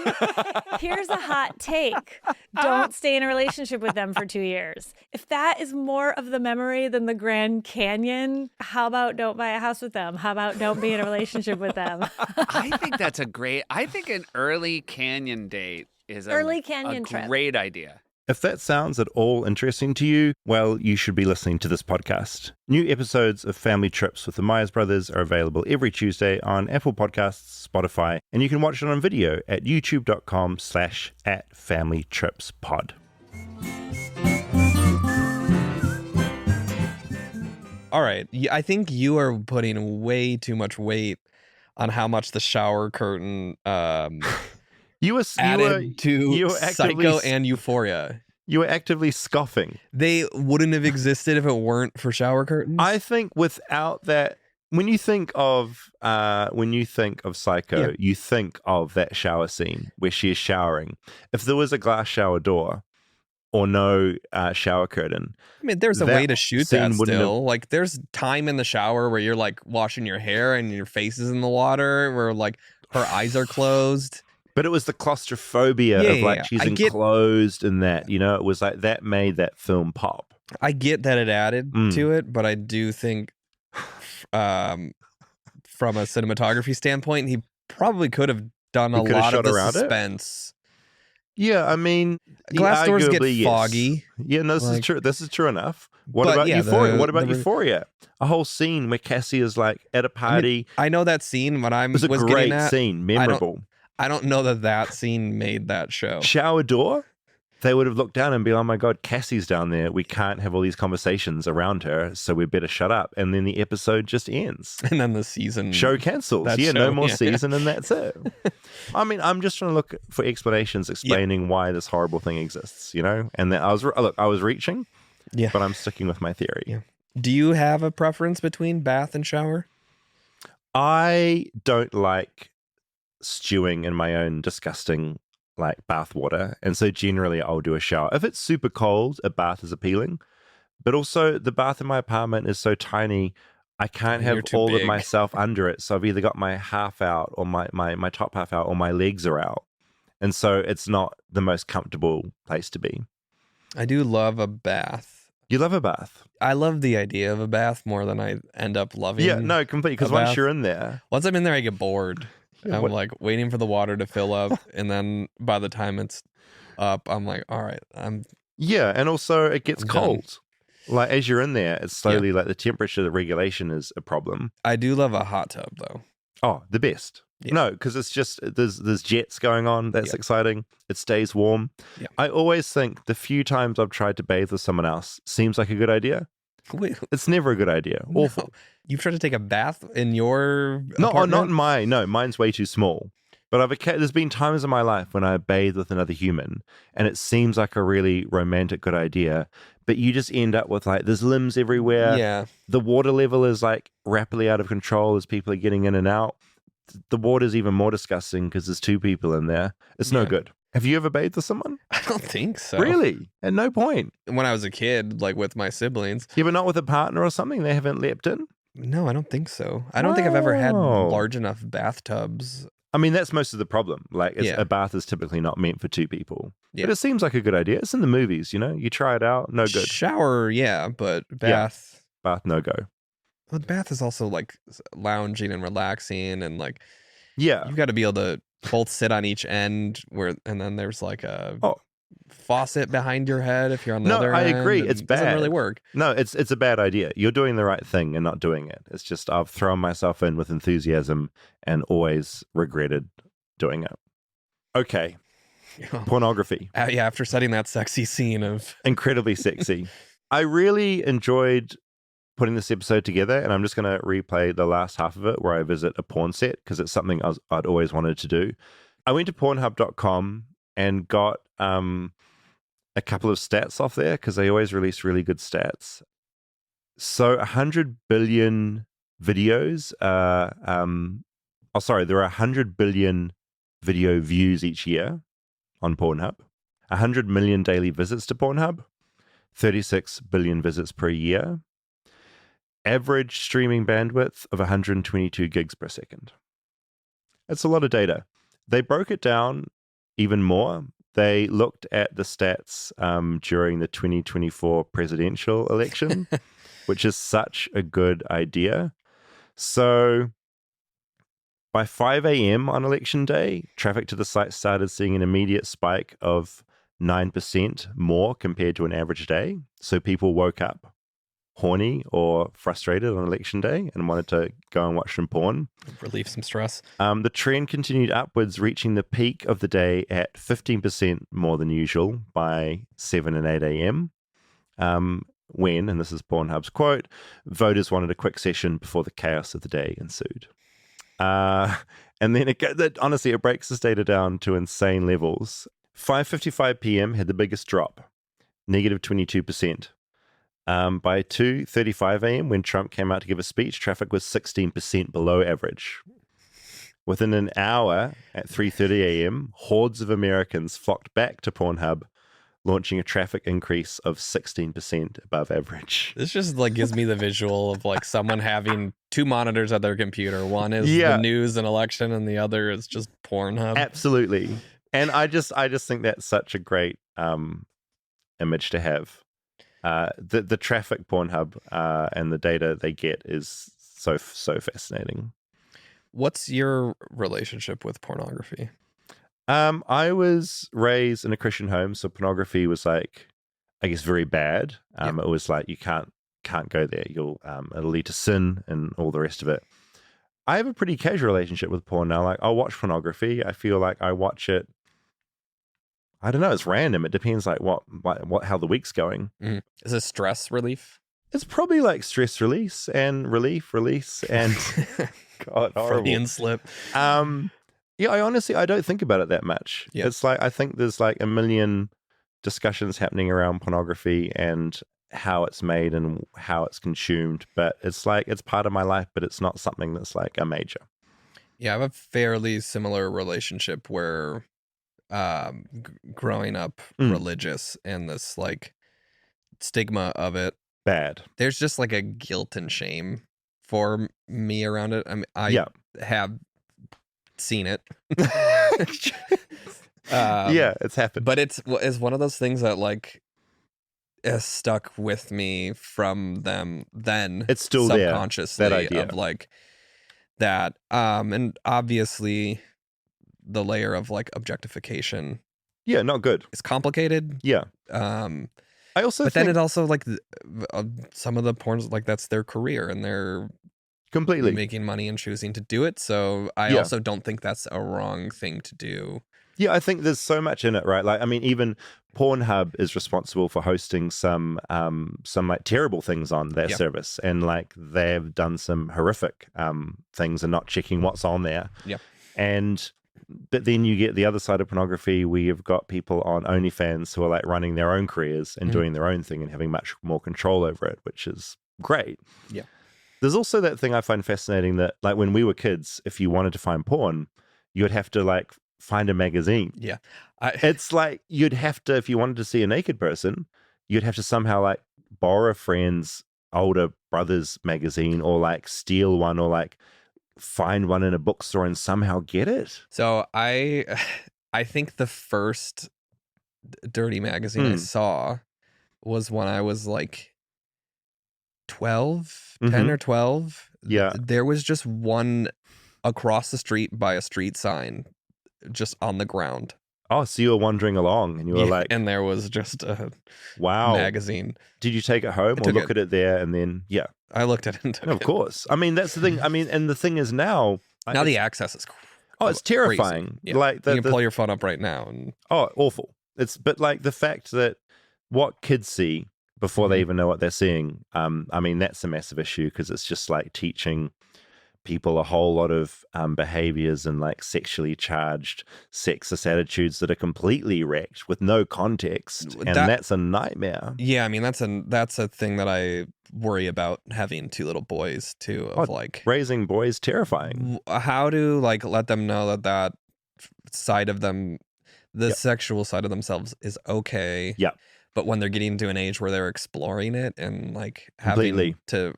here's a hot take. Don't stay in a relationship with them for 2 years. If that is more of the memory than the Grand Canyon, how about don't buy a house with them? How about don't be in a relationship with them? I think that's I think an early canyon date is early canyon trip. Great idea. If that sounds at all interesting to you, well, you should be listening to this podcast. New episodes of Family Trips with the Myers Brothers are available every Tuesday on Apple Podcasts, Spotify, and you can watch it on video at youtube.com/@familytripspod. All right. I think you are putting way too much weight on how much the shower curtain added to Psycho and Euphoria. You were actively scoffing. They wouldn't have existed if it weren't for shower curtains. I think without that, when you think of Psycho, you think of that shower scene where she is showering. If there was a glass shower door or no shower curtain, I mean, there's a way to shoot that still. Like, there's time in the shower where you're like washing your hair and your face is in the water, where like her eyes are closed. But it was the claustrophobia of like she's enclosed and that, you know, it was like that made that film pop. I get that it added to it, but I do think from a cinematography standpoint, he probably could have done a lot of the suspense. Yeah, I mean, glass doors get foggy. Yeah, no, this is true. This is true enough. What about Euphoria? What about Euphoria? A whole scene where Cassie is like at a party. I know that scene, but it was a great scene, memorable. I don't know that scene made that show. Shower door? They would have looked down and be, oh my God, Cassie's down there. We can't have all these conversations around her, so we better shut up. And then the episode just ends. And then the season. Show cancels. No more season, and that's it. I mean, I'm just trying to look for explanations explaining why this horrible thing exists, you know? And then I was reaching, but I'm sticking with my theory. Yeah. Do you have a preference between bath and shower? I don't like stewing in my own disgusting like bath water, and so generally I'll do a shower. If it's super cold, a bath is appealing, but also the bath in my apartment is so tiny I can't have all of myself under it, so I've either got my half out or my top half out or my legs are out, and so it's not the most comfortable place to be. I do love a bath. You love a bath? I love the idea of a bath more than I end up loving. Yeah, no, completely, because once you're in there, once I'm in there I get bored. I'm like waiting for the water to fill up, and then by the time it's up, I'm like, all right, yeah, and also it gets cold. Like as you're in there, it's slowly like the temperature, the regulation is a problem. I do love a hot tub though. Oh, the best. Yeah. No, because it's just there's jets going on. That's exciting. It stays warm. Yeah. I always think the few times I've tried to bathe with someone else seems like a good idea. Wait, it's never a good idea. Awful. No. You've tried to take a bath in your apartment? Not in mine. No, mine's way too small. But there's been times in my life when I bathe with another human and it seems like a really romantic good idea, but you just end up with like there's limbs everywhere. Yeah. The water level is like rapidly out of control as people are getting in and out. The water's even more disgusting because there's two people in there. It's no good. Have you ever bathed with someone? I don't think so. Really? At no point? When I was a kid, like with my siblings. Yeah, but not with a partner or something? They haven't leapt in? No, I don't think so. I don't think I've ever had large enough bathtubs. I mean, that's most of the problem. Like, a bath is typically not meant for two people. Yeah. But it seems like a good idea. It's in the movies, you know? You try it out, no good. Shower, yeah, but bath... Yeah. Bath, no go. Well, the bath is also, like, lounging and relaxing and, like... Yeah. You've got to be able to both sit on each end, and then there's, like, a... faucet behind your head if you're on the other end. No, I agree. It's bad. It doesn't really work. No, it's a bad idea. You're doing the right thing and not doing it. It's just I've thrown myself in with enthusiasm and always regretted doing it. Okay. Pornography. Yeah, after setting that sexy scene of... Incredibly sexy. I really enjoyed putting this episode together, and I'm just going to replay the last half of it where I visit a porn set because it's something I'd always wanted to do. I went to Pornhub.com and got... a couple of stats off there because they always release really good stats. So 100 billion videos. There are 100 billion video views each year on Pornhub. 100 million daily visits to Pornhub. 36 billion visits per year. Average streaming bandwidth of 122 gigs per second. That's a lot of data. They broke it down even more. They looked at the stats during the 2024 presidential election, which is such a good idea. So by 5 a.m. on election day, traffic to the site started seeing an immediate spike of 9% more compared to an average day. So people woke up horny or frustrated on election day and wanted to go and watch some porn. Relieve some stress. The trend continued upwards, reaching the peak of the day at 15% more than usual by 7 and 8 a.m. when, and this is Pornhub's quote, voters wanted a quick session before the chaos of the day ensued. And then honestly, it breaks this data down to insane levels. 5:55 p.m. had the biggest drop, negative 22%. By 2:35 a.m., when Trump came out to give a speech, traffic was 16% below average. Within an hour, at 3:30 a.m., hordes of Americans flocked back to Pornhub, launching a traffic increase of 16% above average. This just like gives me the visual of like someone having two monitors at their computer. One is the news and election, and the other is just Pornhub. Absolutely. And I just think that's such a great image to have. The traffic Pornhub and the data they get is so fascinating. What's your relationship with pornography? I was raised in a Christian home, so pornography was like, I guess, very bad. It was like you can't go there. It'll lead to sin and all the rest of it. I have a pretty casual relationship with porn now. Like, I'll watch pornography. I feel like I watch it. I don't know. It's random. It depends like how the week's going. Mm-hmm. Is it stress relief? It's probably like stress release and release and God, horrible. Freudian slip. Yeah, I don't think about it that much. Yeah. It's like I think there's like a million discussions happening around pornography and how it's made and how it's consumed, but it's like it's part of my life, but it's not something that's like a major. Yeah, I have a fairly similar relationship where growing up religious and this like stigma of it bad. There's just like a guilt and shame for me around it. I mean, I have seen it. Yeah, it's happened. But it's one of those things that like is stuck with me from them then. It's still subconsciously there, that idea. Of like that. And obviously the layer of like objectification. Yeah, not good. It's complicated. Yeah. I also then it also like some of the porns like that's their career and they're completely making money and choosing to do it. So I also don't think that's a wrong thing to do. Yeah, I think there's so much in it, right? Like, I mean, even Pornhub is responsible for hosting some like terrible things on their service, and like they've done some horrific things and not checking what's on there. Yeah, but then you get the other side of pornography where you've got people on OnlyFans who are like running their own careers and doing their own thing and having much more control over it, which is great. Yeah. There's also that thing I find fascinating that like when we were kids, if you wanted to find porn, you would have to like find a magazine. Yeah. It's like you'd have to, if you wanted to see a naked person, you'd have to somehow like borrow a friend's older brother's magazine or like steal one or like find one in a bookstore and somehow get it. So I think the first dirty magazine I saw was when I was like 12, 10 or 12. Yeah. There was just one across the street by a street sign just on the ground. Oh, so you were wandering along and you were like... And there was just a magazine. Did you take it home or look at it there and then... Yeah. I looked at it and took it. Of course. I mean, that's the thing. I mean, and the thing is now... Now the access is it's terrifying. Yeah. Like you can pull your phone up right now. And... Oh, awful. But like the fact that what kids see before they even know what they're seeing, I mean, that's a massive issue because it's just like teaching people a whole lot of behaviors and like sexually charged sexist attitudes that are completely wrecked with no context, and that's a nightmare. Yeah, I mean that's a thing that I worry about having two little boys too. Of like raising boys, terrifying. How to like let them know that side of them, the sexual side of themselves, is okay. Yeah, but when they're getting to an age where they're exploring it and like having to,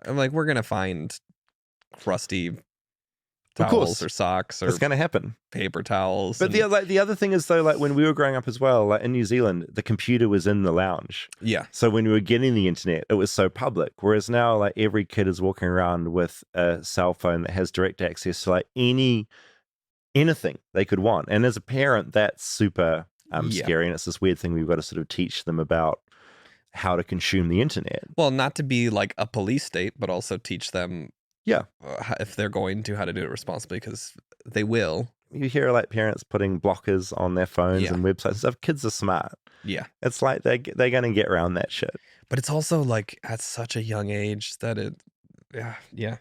like, we're gonna find crusty towels or socks or it's going to happen, paper towels. But the other thing is though, like when we were growing up as well, like in New Zealand, the computer was in the lounge. Yeah. So when we were getting the internet, it was so public. Whereas now, like every kid is walking around with a cell phone that has direct access to like anything they could want. And as a parent, that's super scary. And it's this weird thing we've got to sort of teach them about how to consume the internet. Well, not to be like a police state, but also teach them if they're going to, how to do it responsibly, because they will. You hear like parents putting blockers on their phones and websites and stuff. Kids are smart. Yeah. It's like they're going to get around that shit. But it's also like at such a young age that yeah.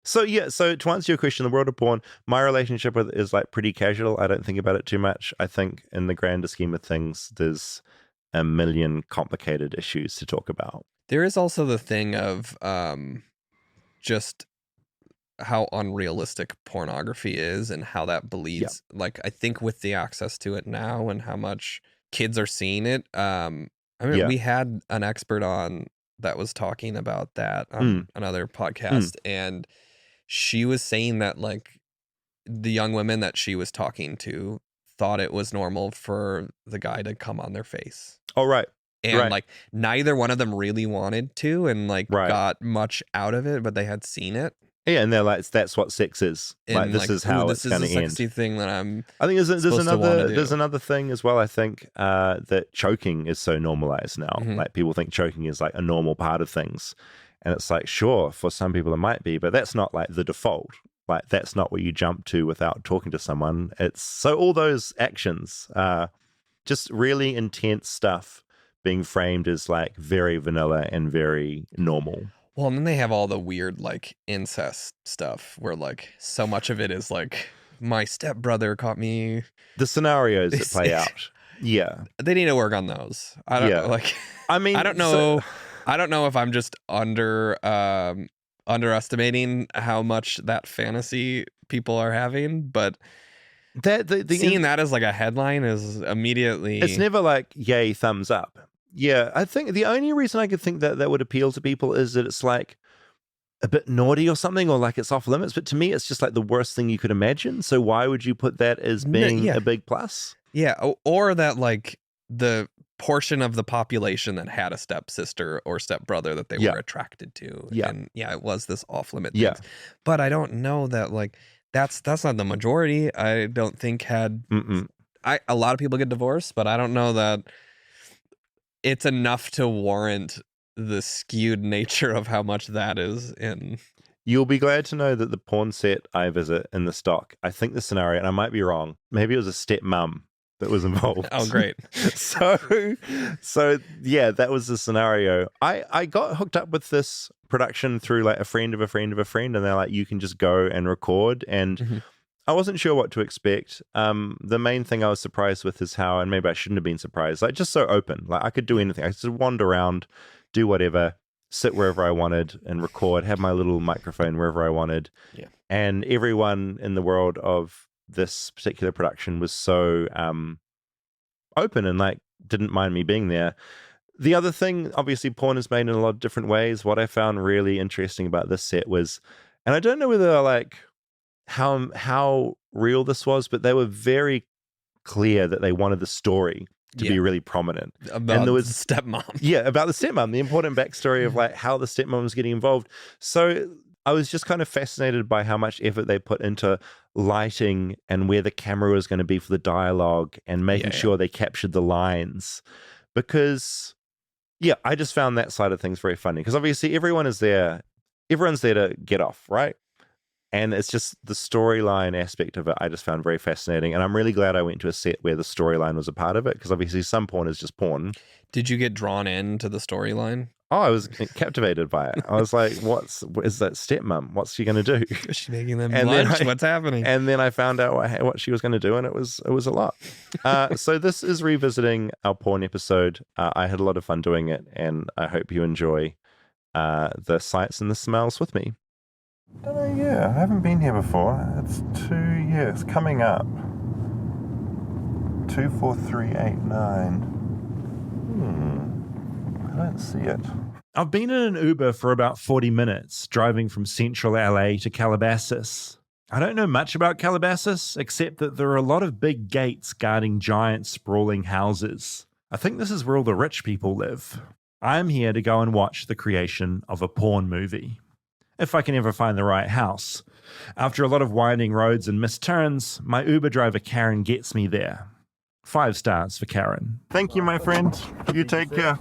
So to answer your question, the world of porn, my relationship with it is like pretty casual. I don't think about it too much. I think in the grander scheme of things, there's a million complicated issues to talk about. There is also the thing of just how unrealistic pornography is and how that bleeds. Like, I think with the access to it now and how much kids are seeing it, we had an expert on that was talking about that on another podcast, and she was saying that like the young women that she was talking to thought it was normal for the guy to come on their face. Oh, right. And like neither one of them really wanted to and like got much out of it, but they had seen it. Yeah, and they're like, that's what sex is. And like, this is how it's going to end. This is a sexy thing that I think there's another thing as well. I think that choking is so normalized now. Like, people think choking is like a normal part of things. And it's like, sure, for some people it might be, but that's not like the default. Like, that's not what you jump to without talking to someone. It's so all those actions, just really intense stuff being framed as like very vanilla and very normal. Well, and then they have all the weird like incest stuff where like so much of it is like my stepbrother caught me. The scenarios that play out. Yeah. They need to work on those. I don't know. Like, I mean, I don't know. I don't know if I'm just underestimating how much that fantasy people are having, but seeing that as like a headline is immediately. It's never like, yay, thumbs up. Yeah, I think the only reason I could think that would appeal to people is that it's like a bit naughty or something, or like it's off limits. But to me, it's just like the worst thing you could imagine. So why would you put that as being a big plus? Yeah, or that like the portion of the population that had a stepsister or stepbrother that they were attracted to. Yeah. And it was this off limit Yeah. things. But I don't know that like that's not the majority. I don't think had a lot of people get divorced, but I don't know that it's enough to warrant the skewed nature of how much that is in. You'll be glad to know that the porn set I visit in the stock, I think the scenario, and I might be wrong, maybe it was a stepmom that was involved. Oh, great. So yeah, that was the scenario. I got hooked up with this production through like a friend of a friend of a friend, and they're like, you can just go and record. And I wasn't sure what to expect. The main thing I was surprised with is how, and maybe I shouldn't have been surprised, like just so open. Like I could do anything. I could just wander around, do whatever, sit wherever I wanted and record, have my little microphone wherever I wanted. Yeah. And everyone in the world of this particular production was so open and like didn't mind me being there. The other thing, obviously porn is made in a lot of different ways. What I found really interesting about this set was, and I don't know whether like how real this was, but they were very clear that they wanted the story to be really prominent. About the stepmom. Yeah, about the stepmom, the important backstory of like how the stepmom was getting involved. So I was just kind of fascinated by how much effort they put into lighting and where the camera was going to be for the dialogue and making sure they captured the lines. Because, I just found that side of things very funny. Because obviously everyone's there to get off, right? And it's just the storyline aspect of it I just found very fascinating. And I'm really glad I went to a set where the storyline was a part of it, because obviously some porn is just porn. Did you get drawn into the storyline? Oh, I was captivated by it. I was like, what is that stepmom? What's she going to do? Is she making them lunch? What's happening? And then I found out what she was going to do, and it was a lot. So this is revisiting our porn episode. I had a lot of fun doing it, and I hope you enjoy the sights and the smells with me. I haven't been here before. It's coming up. 24389. I don't see it. I've been in an Uber for about 40 minutes, driving from central LA to Calabasas. I don't know much about Calabasas, except that there are a lot of big gates guarding giant sprawling houses. I think this is where all the rich people live. I'm here to go and watch the creation of a porn movie, if I can ever find the right house. After a lot of winding roads and missed turns, my Uber driver Karen gets me there. 5 stars for Karen. Thank you, my friend. You take care.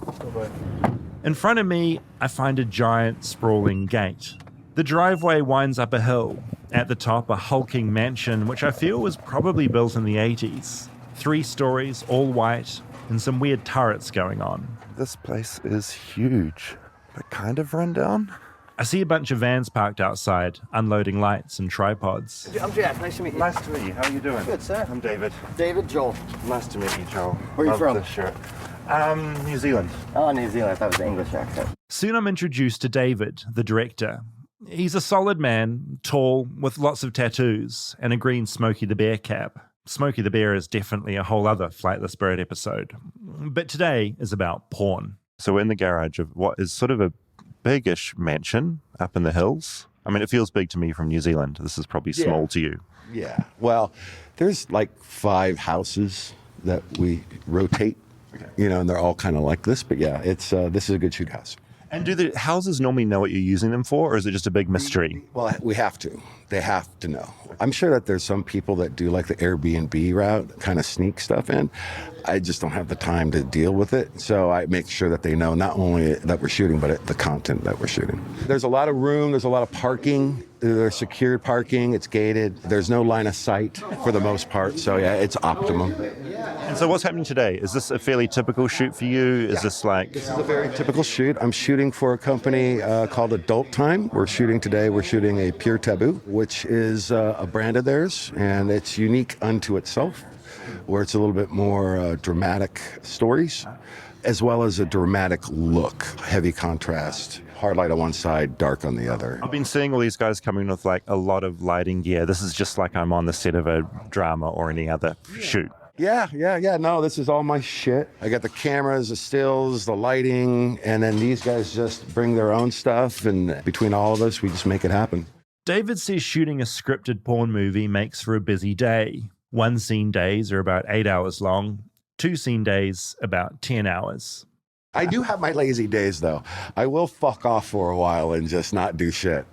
In front of me, I find a giant sprawling gate. The driveway winds up a hill. At the top, a hulking mansion, which I feel was probably built in the 80s. 3 stories, all white, and some weird turrets going on. This place is huge, but kind of run down. I see a bunch of vans parked outside, unloading lights and tripods. I'm Jack. Nice to meet you. Nice to meet you. How are you doing? Good, sir. I'm David. David, Joel. Nice to meet you, Joel. Where are you from? This shirt. New Zealand. Oh, New Zealand. I thought it was an English accent. Soon I'm introduced to David, the director. He's a solid man, tall, with lots of tattoos, and a green Smokey the Bear cap. Smokey the Bear is definitely a whole other Flightless Bird episode. But today is about porn. So we're in the garage of what is sort of a biggish mansion up in the hills. I mean, it feels big to me from New Zealand. This is probably small to you. Yeah. Well, there's like 5 houses that we rotate, and they're all kind of like this. But yeah, it's this is a good shoot house. And do the houses normally know what you're using them for, or is it just a big mystery? Well, we have to. They have to know. I'm sure that there's some people that do like the Airbnb route, kind of sneak stuff in. I just don't have the time to deal with it. So I make sure that they know not only that we're shooting, but the content that we're shooting. There's a lot of room. There's a lot of parking. There's secured parking. It's gated. There's no line of sight for the most part. So yeah, it's optimum. And so what's happening today? Is this a fairly typical shoot for you? Is this like... This is a very typical shoot. I'm shooting for a company called Adult Time. We're shooting a Pure Taboo, which is a brand of theirs, and it's unique unto itself, where it's a little bit more dramatic stories, as well as a dramatic look, heavy contrast, hard light on one side, dark on the other. I've been seeing all these guys coming with like a lot of lighting gear. This is just like I'm on the set of a drama or any other shoot. Yeah. No, this is all my shit. I got the cameras, the stills, the lighting, and then these guys just bring their own stuff, and between all of us, we just make it happen. David says shooting a scripted porn movie makes for a busy day. 1 scene days are about 8 hours long, 2 scene days about 10 hours. I do have my lazy days, though. I will fuck off for a while and just not do shit,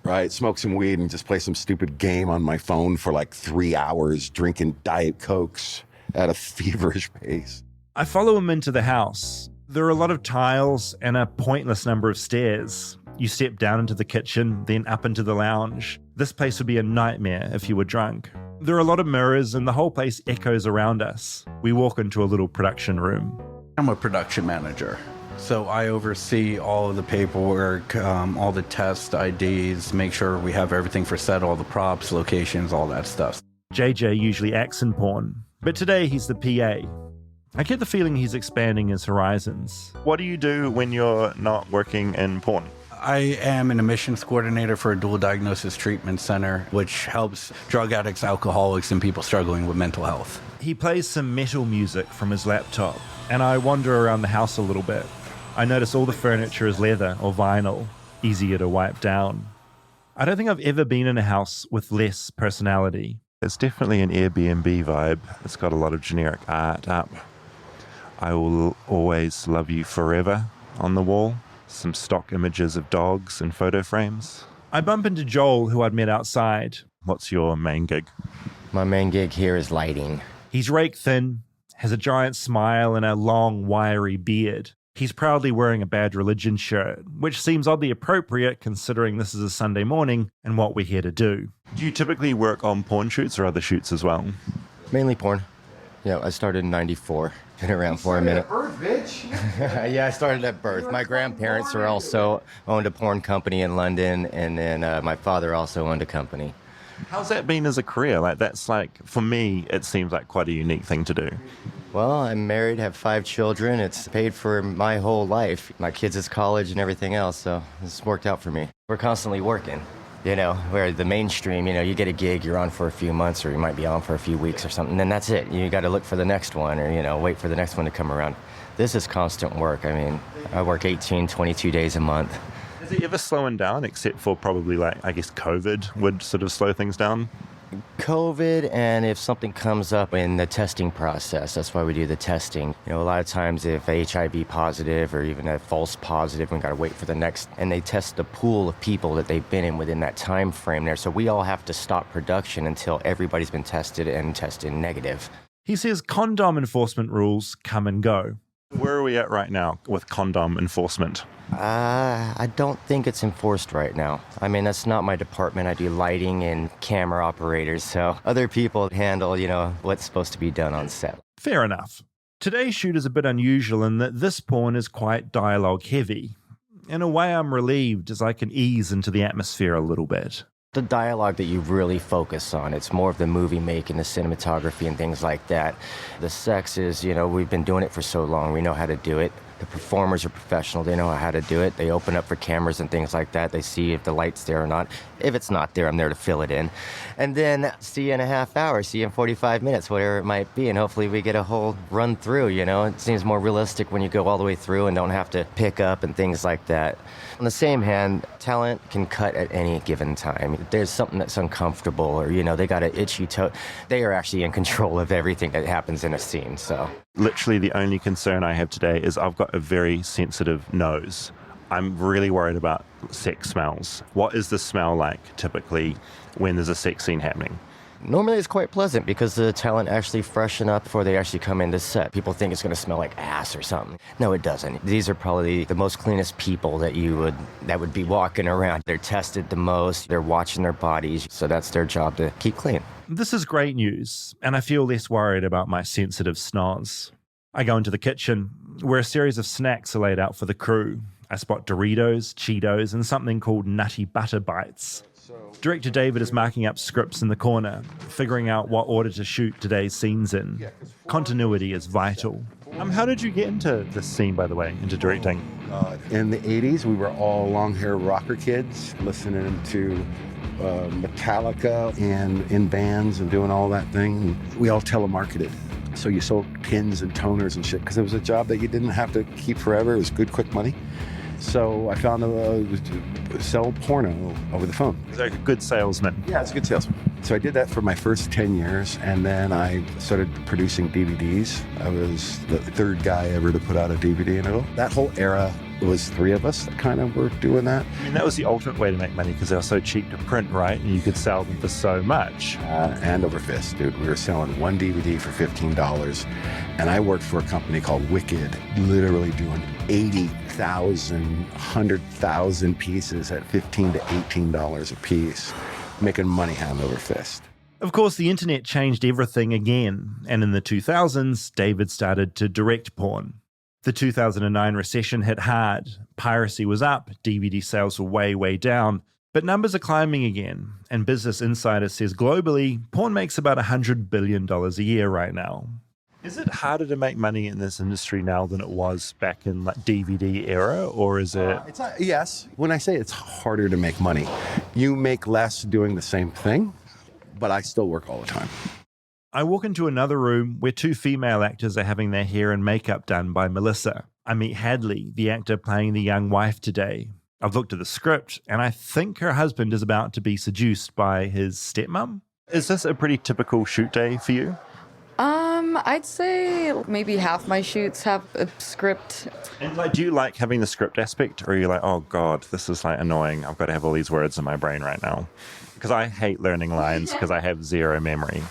right? Smoke some weed and just play some stupid game on my phone for like 3 hours, drinking Diet Cokes at a feverish pace. I follow him into the house. There are a lot of tiles and a pointless number of stairs. You step down into the kitchen, then up into the lounge. This place would be a nightmare if you were drunk. There are a lot of mirrors and the whole place echoes around us. We walk into a little production room. I'm a production manager, so I oversee all of the paperwork, all the test IDs, make sure we have everything for set, all the props, locations, all that stuff. JJ usually acts in porn, but today he's the PA. I get the feeling he's expanding his horizons. What do you do when you're not working in porn? I am an admissions coordinator for a dual diagnosis treatment center, which helps drug addicts, alcoholics, and people struggling with mental health. He plays some metal music from his laptop, and I wander around the house a little bit. I notice all the furniture is leather or vinyl, easier to wipe down. I don't think I've ever been in a house with less personality. It's definitely an Airbnb vibe. It's got a lot of generic art up. I will always love you forever on the wall. Some stock images of dogs and photo frames. I bump into Joel, who I'd met outside. What's your main gig? My main gig here is lighting. He's rake thin, has a giant smile and a long, wiry beard. He's proudly wearing a Bad Religion shirt, which seems oddly appropriate considering this is a Sunday morning and what we're here to do. Do you typically work on porn shoots or other shoots as well? Mainly porn. Yeah, I started in 94. Been around for a minute. Birth, bitch. Yeah, I started at birth. My grandparents are also owned a porn company in London, and then my father also owned a company. How's that been as a career? That's for me, it seems like quite a unique thing to do. Well, I'm married, have 5 children. It's paid for my whole life. My kids' is college and everything else, so it's worked out for me. We're constantly working. Where the mainstream, you get a gig, you're on for a few months, or you might be on for a few weeks or something, and that's it. You got to look for the next one, or, wait for the next one to come around. This is constant work. I mean, I work 18, 22 days a month. Is it ever slowing down, except for probably, COVID would sort of slow things down? COVID, and if something comes up in the testing process, that's why we do the testing. A lot of times if HIV positive or even a false positive, we got to wait for the next, and they test the pool of people that they've been in within that time frame there. So we all have to stop production until everybody's been tested and tested negative. He says condom enforcement rules come and go. Where are we at right now with condom enforcement? I don't think it's enforced right now. I mean, that's not my department. I do lighting and camera operators, so other people handle, what's supposed to be done on set. Fair enough. Today's shoot is a bit unusual in that this porn is quite dialogue heavy. In a way, I'm relieved as I can ease into the atmosphere a little bit. The dialogue that you really focus on, it's more of the movie making, the cinematography and things like that. The sex is, we've been doing it for so long, we know how to do it. The performers are professional, they know how to do it. They open up for cameras and things like that. They see if the light's there or not. If it's not there, I'm there to fill it in. And then see you in a half hour, see you in 45 minutes, whatever it might be. And hopefully we get a whole run through, It seems more realistic when you go all the way through and don't have to pick up and things like that. On the same hand, talent can cut at any given time. If there's something that's uncomfortable or, they got an itchy toe, they are actually in control of everything that happens in a scene, so. Literally the only concern I have today is I've got a very sensitive nose. I'm really worried about sex smells. What is the smell like typically when there's a sex scene happening? Normally it's quite pleasant because the talent actually freshen up before they actually come into set. People think it's going to smell like ass or something. No, it doesn't. These are probably the most cleanest people that would be walking around. They're tested the most. They're watching their bodies, so that's their job to keep clean. This is great news, and I feel less worried about my sensitive snoz. I go into the kitchen, where a series of snacks are laid out for the crew. I spot Doritos, Cheetos, and something called Nutty Butter Bites. Director David is marking up scripts in the corner, figuring out what order to shoot today's scenes in. Continuity is vital. How did you get into this scene, by the way, into directing? In the 80s, we were all long-hair rocker kids listening to Metallica and in bands and doing all that thing. We all telemarketed. So you sold pins and toners and shit because it was a job that you didn't have to keep forever. It was good, quick money. So I found sell porno over the phone. He's like a good salesman. Yeah, it's a good salesman. So I did that for my first 10 years, and then I started producing DVDs. I was the third guy ever to put out a DVD in it. That whole era, it was three of us that kind of were doing that. I mean, that was the ultimate way to make money because they were so cheap to print, right? And you could sell them for so much. Hand over fist, dude. We were selling one DVD for $15, and I worked for a company called Wicked, literally doing 80,000, 100,000 pieces at $15 to $18 a piece, making money hand over fist. Of course, the internet changed everything again, and in the 2000s, David started to direct porn. The 2009 recession hit hard, piracy was up, DVD sales were way down, but numbers are climbing again, and Business Insider says globally, porn makes about $100 billion a year right now. Is it harder to make money in this industry now than it was back in DVD era, or is it? Yes. When I say it's harder to make money, you make less doing the same thing, but I still work all the time. I walk into another room where two female actors are having their hair and makeup done by Melissa. I meet Hadley, the actor playing the young wife today. I've looked at the script, and I think her husband is about to be seduced by his stepmom. Is this a pretty typical shoot day for you? I'd say maybe half my shoots have a script. And do you like having the script aspect, or are you like, oh God, this is annoying. I've got to have all these words in my brain right now? Because I hate learning lines because I have zero memory.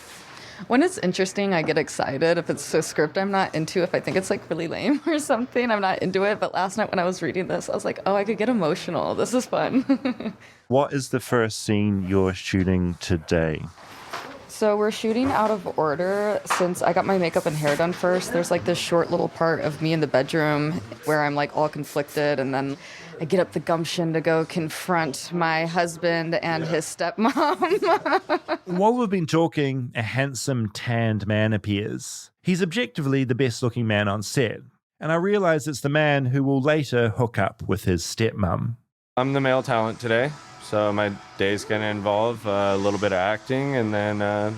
When it's interesting, I get excited. If it's a script I'm not into, if I think it's really lame or something, I'm not into it. But last night when I was reading this, I was like, oh, I could get emotional. This is fun. What is the first scene you're shooting today? So we're shooting out of order since I got my makeup and hair done first. There's this short little part of me in the bedroom where I'm all conflicted, and then I get up the gumption to go confront my husband and his stepmom. While we've been talking, a handsome tanned man appears. He's objectively the best looking man on set, and I realize it's the man who will later hook up with his stepmom. I'm the male talent today. So my day's going to involve a little bit of acting and then a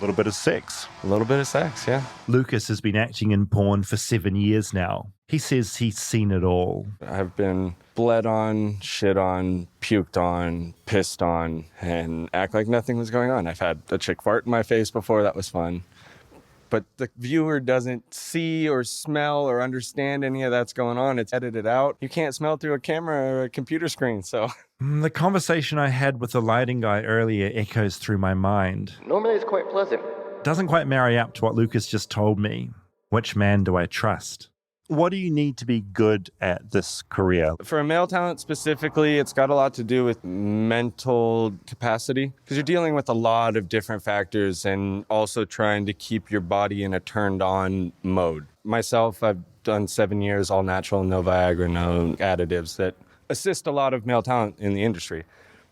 little bit of sex. A little bit of sex, yeah. Lucas has been acting in porn for 7 years now. He says he's seen it all. I've been bled on, shit on, puked on, pissed on, and act like nothing was going on. I've had a chick fart in my face before. That was fun. But the viewer doesn't see or smell or understand any of that's going on. It's edited out. You can't smell through a camera or a computer screen, so... The conversation I had with the lighting guy earlier echoes through my mind. Normally it's quite pleasant. Doesn't quite marry up to what Lucas just told me. Which man do I trust? What do you need to be good at this career? For a male talent specifically, it's got a lot to do with mental capacity because you're dealing with a lot of different factors and also trying to keep your body in a turned on mode. Myself, I've done 7 years all natural, no Viagra, no additives that assist a lot of male talent in the industry.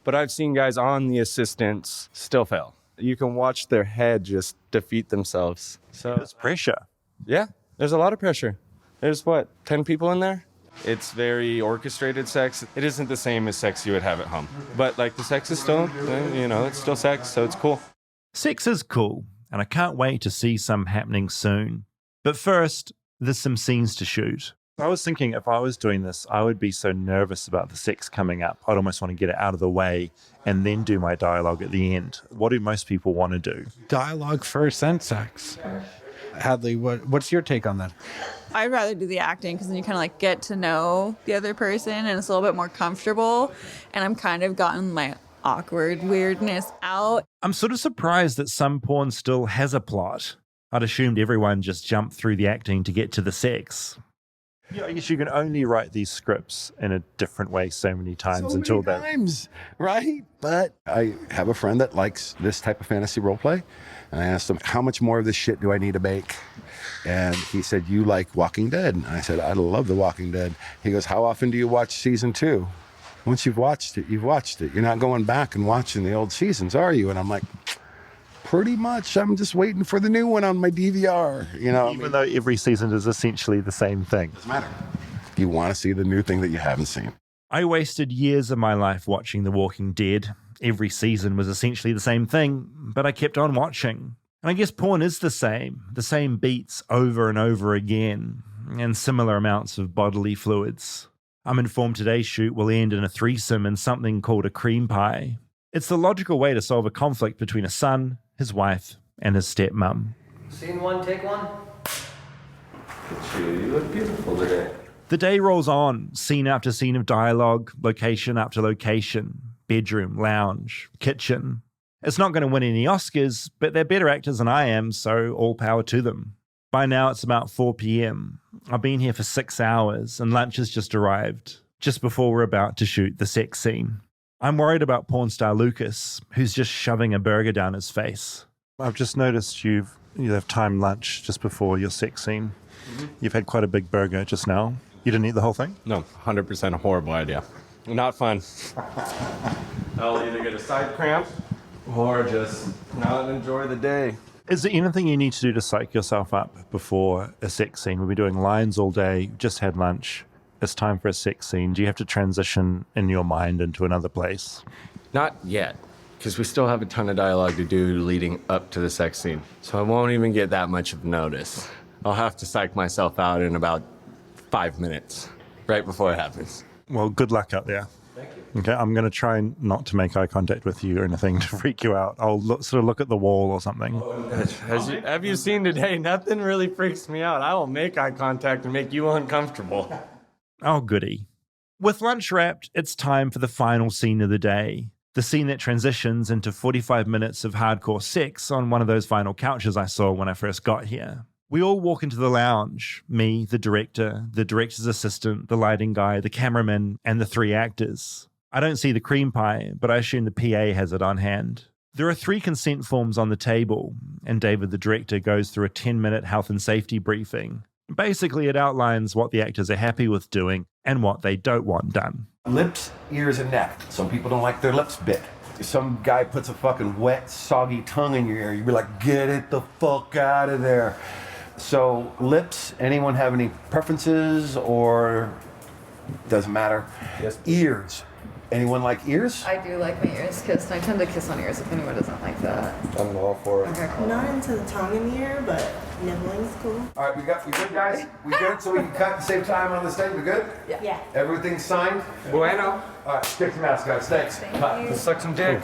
But I've seen guys on the assistants still fail. You can watch their head just defeat themselves. So there's pressure. Yeah, there's a lot of pressure. There's 10 people in there? It's very orchestrated sex. It isn't the same as sex you would have at home. But the sex is still, it's still sex, so it's cool. Sex is cool, and I can't wait to see some happening soon. But first, there's some scenes to shoot. I was thinking if I was doing this, I would be so nervous about the sex coming up. I'd almost want to get it out of the way and then do my dialogue at the end. What do most people want to do? Dialogue first, then sex. Hadley, what's your take on that? I'd rather do the acting because then you kind of get to know the other person and it's a little bit more comfortable. And I'm kind of gotten my awkward weirdness out. I'm sort of surprised that some porn still has a plot. I'd assumed everyone just jumped through the acting to get to the sex. Yeah, I guess you can only write these scripts in a different way so many times right? But I have a friend that likes this type of fantasy role play, and I asked him, how much more of this shit do I need to make? And he said, you like Walking Dead? And I said, I love The Walking Dead. He goes, how often do you watch season 2? Once you've watched it, you've watched it. You're not going back and watching the old seasons, are you? And I'm like, pretty much. I'm just waiting for the new one on my DVR. Even though every season is essentially the same thing. Doesn't matter. You want to see the new thing that you haven't seen. I wasted years of my life watching The Walking Dead. Every season was essentially the same thing, but I kept on watching. And I guess porn is the same beats over and over again, and similar amounts of bodily fluids. I'm informed today's shoot will end in a threesome and something called a cream pie. It's the logical way to solve a conflict between a son, his wife, and his stepmom. Scene 1, take 1. You look beautiful today. The day rolls on, scene after scene of dialogue, location after location, bedroom, lounge, kitchen. It's not going to win any Oscars, but they're better actors than I am, so all power to them. By now it's about 4 p.m. I've been here for 6 hours, and lunch has just arrived, just before we're about to shoot the sex scene. I'm worried about porn star Lucas, who's just shoving a burger down his face. I've just noticed you have timed lunch just before your sex scene. Mm-hmm. You've had quite a big burger just now. You didn't eat the whole thing? No, 100% a horrible idea. Not fun. I'll either get a side cramp or just not enjoy the day. Is there anything you need to do to psych yourself up before a sex scene? We'll be doing lines all day, just had lunch. It's time for a sex scene. Do you have to transition in your mind into another place? Not yet, because we still have a ton of dialogue to do leading up to the sex scene. So I won't even get that much of notice. I'll have to psych myself out in about 5 minutes, right before it happens. Well, good luck out there. Thank you. Okay, I'm going to try not to make eye contact with you or anything to freak you out. I'll look at the wall or something. Have you seen today? Nothing really freaks me out. I will make eye contact and make you uncomfortable. Oh, goody. With lunch wrapped, it's time for the final scene of the day. The scene that transitions into 45 minutes of hardcore sex on one of those vinyl couches I saw when I first got here. We all walk into the lounge. Me, the director's assistant, the lighting guy, the cameraman, and the 3 actors. I don't see the cream pie, but I assume the PA has it on hand. There are 3 consent forms on the table, and David, the director, goes through a 10-minute health and safety briefing. Basically, it outlines what the actors are happy with doing and what they don't want done. Lips, ears, and neck. Some people don't like their lips bit. If some guy puts a fucking wet, soggy tongue in your ear, you'd be like, get it the fuck out of there. So lips, anyone have any preferences or doesn't matter? Yes. Ears. Anyone like ears? I do like my ears kissed. I tend to kiss on ears if anyone doesn't like that. I'm all for it. Okay, cool. Not into the tongue in the ear, but nibbling's cool. All right, we good, guys? We good? So we can cut and save time on this thing? We good? Yeah. Everything's signed? Bueno. All right, stick some ass, guys. Thanks. Bye. Let's suck some dick.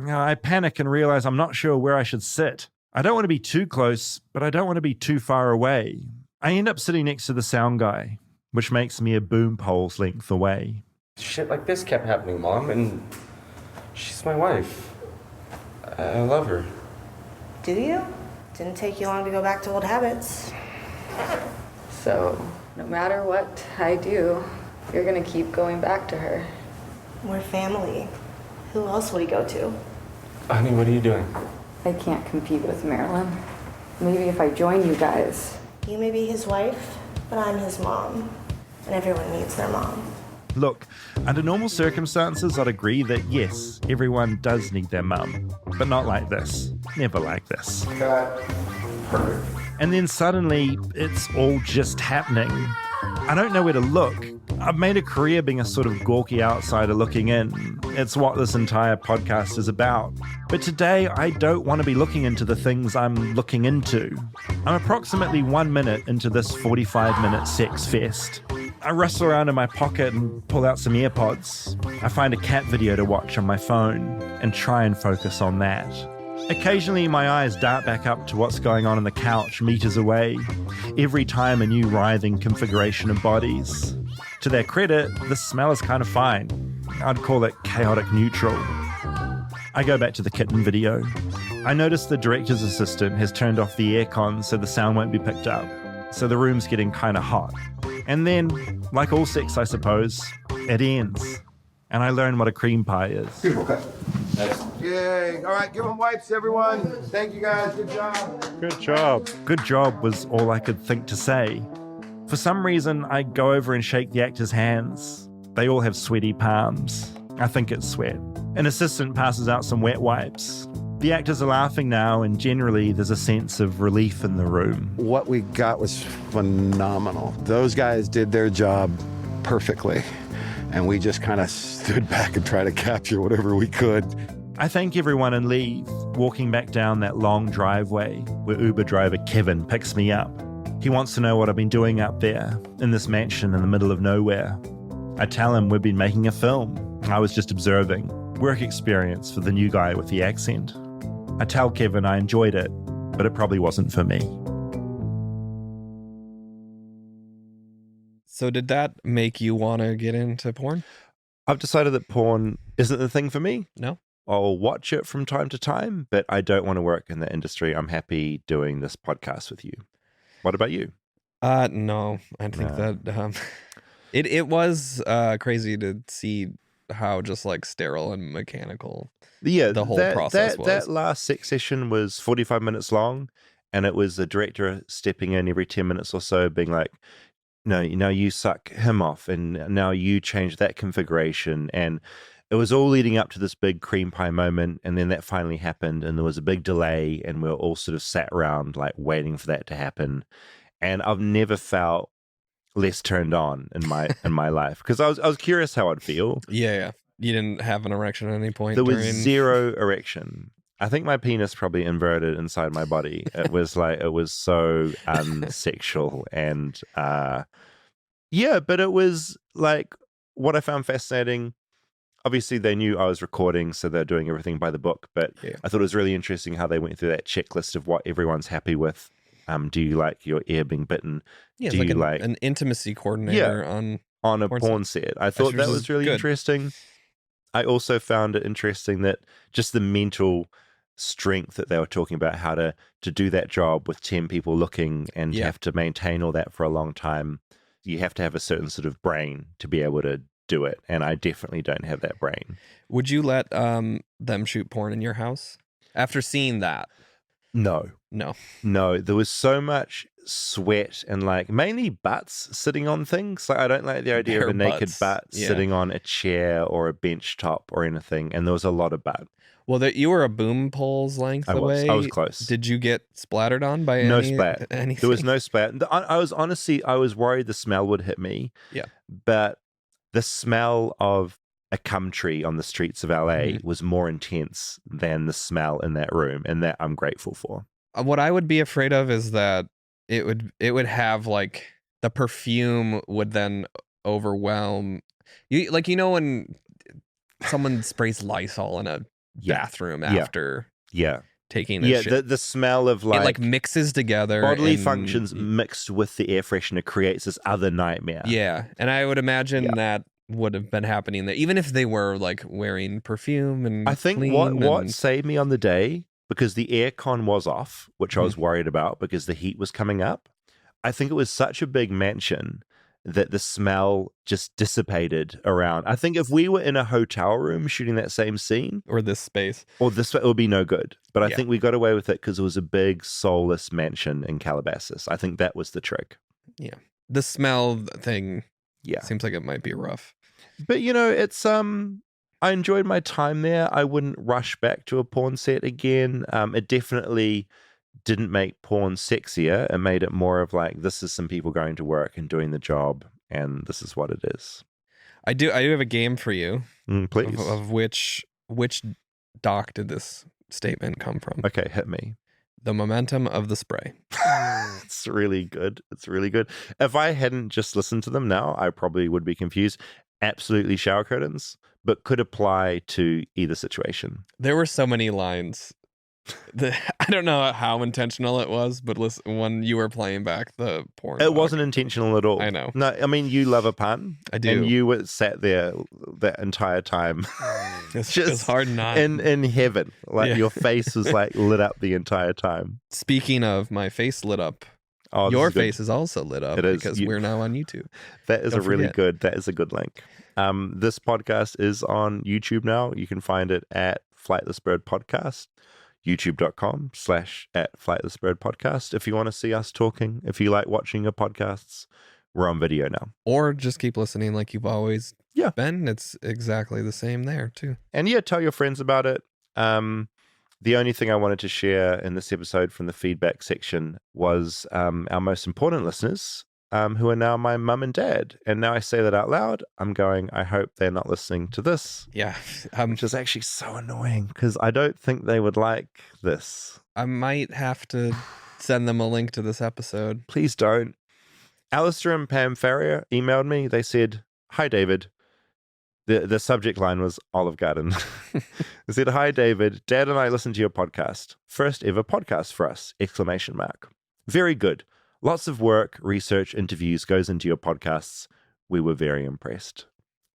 I panic and realize I'm not sure where I should sit. I don't want to be too close, but I don't want to be too far away. I end up sitting next to the sound guy, which makes me a boom pole's length away. Shit like this kept happening, Mom, and she's my wife. I love her. Do you? Didn't take you long to go back to old habits. So no matter what I do, you're gonna keep going back to her. We're family. Who else would he go to? Honey, what are you doing? I can't compete with Marilyn. Maybe if I join you guys. You may be his wife, but I'm his mom. And everyone needs their mom. Look, under normal circumstances, I'd agree that yes, everyone does need their mum, but not like this. Never like this. Perfect. And then suddenly, it's all just happening. I don't know where to look. I've made a career being a sort of gawky outsider looking in. It's what this entire podcast is about. But today, I don't want to be looking into the things I'm looking into. I'm approximately 1 minute into this 45-minute sex fest. I rustle around in my pocket and pull out some AirPods. I find a cat video to watch on my phone and try and focus on that. Occasionally, my eyes dart back up to what's going on the couch meters away, every time a new writhing configuration of bodies. To their credit, the smell is kind of fine. I'd call it chaotic neutral. I go back to the kitten video. I notice the director's assistant has turned off the aircon so the sound won't be picked up, so the room's getting kind of hot. And then, like all sex, I suppose, it ends. And I learn what a cream pie is. Beautiful. Yay. All right, give them wipes, everyone. Thank you, guys. Good job. Good job. Good job was all I could think to say. For some reason, I go over and shake the actors' hands. They all have sweaty palms. I think it's sweat. An assistant passes out some wet wipes. The actors are laughing now, and generally there's a sense of relief in the room. What we got was phenomenal. Those guys did their job perfectly, and we just kind of stood back and tried to capture whatever we could. I thank everyone and leave, walking back down that long driveway where Uber driver Kevin picks me up. He wants to know what I've been doing up there, in this mansion in the middle of nowhere. I tell him we've been making a film. I was just observing. Work experience for the new guy with the accent. I tell Kevin I enjoyed it, but it probably wasn't for me. So did that make you want to get into porn? I've decided that porn isn't the thing for me. No? I'll watch it from time to time, but I don't want to work in the industry. I'm happy doing this podcast with you. What about you? No, I think that it was crazy to see how just like sterile and mechanical the whole process was. That last sex session was 45 minutes long, and it was the director stepping in every 10 minutes or so being like, no, now you suck him off, and now you change that configuration. And it was all leading up to this big cream pie moment, and then that finally happened, and there was a big delay, and we were all sort of sat around like waiting for that to happen. And I've never felt less turned on in my life, because I was curious how I'd feel. Yeah. You didn't have an erection at any point? There was zero erection. I think my penis probably inverted inside my body. It was so unsexual, and yeah, but it was like what I found fascinating. Obviously, they knew I was recording, so they're doing everything by the book. But yeah. I thought it was really interesting how they went through that checklist of what everyone's happy with. Do you like your ear being bitten? Yeah, Do like you like an intimacy coordinator on a porn set? I thought that was really interesting. I also found it interesting that just the mental strength that they were talking about, how to do that job with 10 people looking and have to maintain all that for a long time. You have to have a certain sort of brain to be able to do it, and I definitely don't have that brain. Would you let them shoot porn in your house after seeing that? No. There was so much sweat and like mainly butts sitting on things. Like I don't like the idea of a naked butt sitting on a chair or a bench top or anything. And there was a lot of butt. Well, you were a boom pole's length away. I was close. Did you get splattered on by splat? Anything? There was no splat. I was worried the smell would hit me. Yeah. But the smell of a cum tree on the streets of LA was more intense than the smell in that room, and that I'm grateful for. What I would be afraid of is that it would have like the perfume would then overwhelm you. Like, you know, when someone sprays Lysol in a bathroom after taking a shit. The smell of it like mixes together. Bodily functions mixed with the air freshener creates this other nightmare. Yeah, and I would imagine that would have been happening there, even if they were like wearing perfume and I think what saved me on the day, because the aircon was off, which I was worried about because the heat was coming up. I think it was such a big mansion that the smell just dissipated around. I think if we were in a hotel room shooting that same scene, or this space, it would be no good. But I Yeah. think we got away with it because it was a big soulless mansion in Calabasas. I think that was the trick. Yeah. The smell thing Yeah. seems like it might be rough. But it's I enjoyed my time there. I wouldn't rush back to a porn set again. It definitely didn't make porn sexier. It made it more of like, this is some people going to work and doing the job, and this is what it is. I do have a game for you. Please. Of which doc did this statement come from? Okay, hit me. The momentum of the spray. It's really good. It's really good. If I hadn't just listened to them now, I probably would be confused. Absolutely shower curtains, but could apply to either situation. There were so many lines. I don't know how intentional it was, but listen, when you were playing back the porn, It wasn't intentional at all. I know. No, I mean, you love a pun. I do. And you were sat there that entire time. It's hard not. In heaven. Like Yeah. your face was like lit up the entire time. Speaking of my face lit up, Oh, this your is good. face is also lit up It is. because we're now on YouTube. That is Don't a really forget. good. That is a good link. This podcast is on YouTube now. You can find it at Flightless Bird Podcast, youtube.com/@FlightlessBirdPodcast. If you want to see us talking, if you like watching your podcasts, we're on video now. Or just keep listening like you've always Yeah. been. It's exactly the same there too. And yeah, tell your friends about it. The only thing I wanted to share in this episode from the feedback section was our most important listeners, who are now my mum and dad. And now I say that out loud, I'm going, I hope they're not listening to this. Yeah. Which is actually so annoying because I don't think they would like this. I might have to send them a link to this episode. Please don't. Alistair and Pam Farrier emailed me. They said, "Hi, David." The subject line was Olive Garden. They said, "Hi, David. Dad and I listened to your podcast. First ever podcast for us! ! Very good. Lots of work, research, interviews goes into your podcasts. We were very impressed."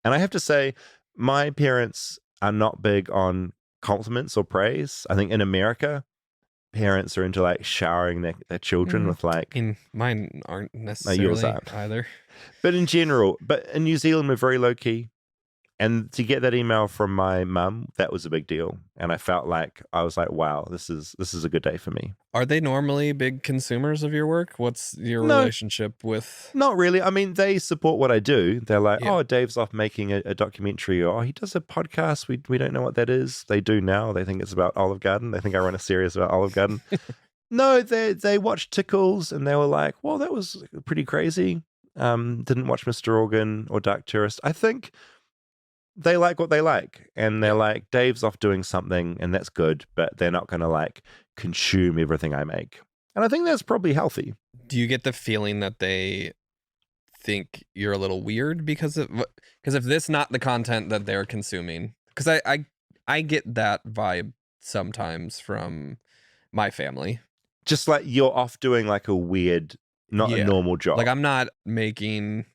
And I have to say, my parents are not big on compliments or praise. I think in America, parents are into like showering their children with like... Mine aren't yours necessarily aren't. either. But in general, but in New Zealand, we're very low key. And to get that email from my mum, that was a big deal. And I felt like, I was like, wow, this is a good day for me. Are they normally big consumers of your work? What's your No. relationship with? Not really. I mean, they support what I do. They're like, Yeah. oh, Dave's off making a documentary, or oh, he does a podcast. We don't know what that is. They do now. They think it's about Olive Garden. They think I run a series about Olive Garden. No, they watched Tickles and they were like, well, that was pretty crazy. Didn't watch Mr. Organ or Dark Tourist. I think they like what they like, and they're like, Dave's off doing something, and that's good, but they're not going to like consume everything I make. And I think that's probably healthy. Do you get the feeling that they think you're a little weird because if this not the content that they're consuming? Because I get that vibe sometimes from my family. Just like you're off doing like a weird, not a Yeah. normal job. Like I'm not making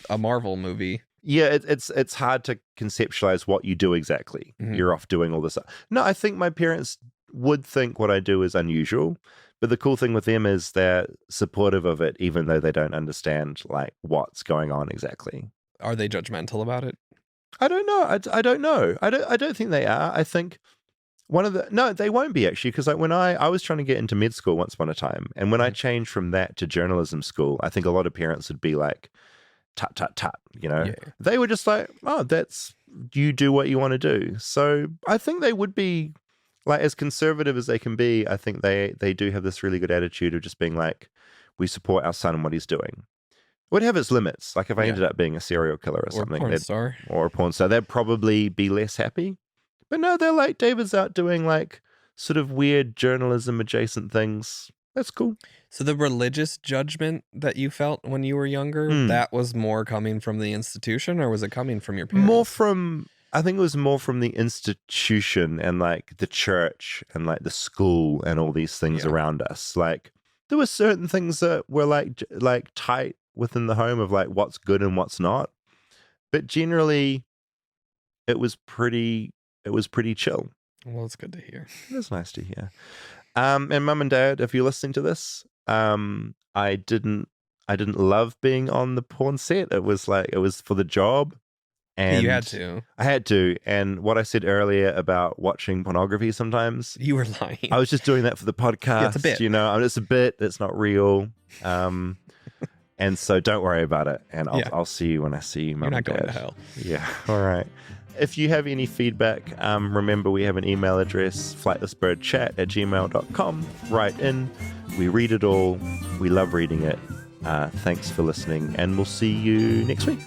a Marvel movie. Yeah, it's hard to conceptualize what you do exactly. Mhm. You're off doing all this. No, I think my parents would think what I do is unusual, but the cool thing with them is they're supportive of it, even though they don't understand like what's going on exactly. Are they judgmental about it? I don't know. I don't know. I don't think they are. I think no, they won't be actually, because like when I was trying to get into med school once upon a time, and when I changed from that to journalism school, I think a lot of parents would be like, tut tut tut, you know. Yeah. They were just like, oh, that's, you do what you want to do. So I think they would be like, as conservative as they can be. I think they do have this really good attitude of just being like, we support our son and what he's doing. It would have its limits. Like if I ended up being a serial killer or something, porn star. or a porn star, they'd probably be less happy. But no, they're like, David's out doing like sort of weird journalism adjacent things. That's cool. So the religious judgment that you felt when you were younger, that was more coming from the institution, or was it coming from your parents? I think it was more from the institution and like the church and like the school and all these things around us. Like there were certain things that were like tight within the home of like what's good and what's not. But generally it was pretty chill. Well, it's good to hear. It is nice to hear. And mum and dad, if you're listening to this, I didn't love being on the porn set. It was for the job. And you had to. I had to. And what I said earlier about watching pornography sometimes. You were lying. I was just doing that for the podcast. Yeah, it's a bit. It's a bit. It's not real. And so don't worry about it. And I'll see you when I see you, Mum. You're not and going Dad. to hell. Yeah. All right. If you have any feedback, remember we have an email address, flightlessbirdchat@gmail.com. Write in. We read it all. We love reading it. Thanks for listening, and we'll see you next week.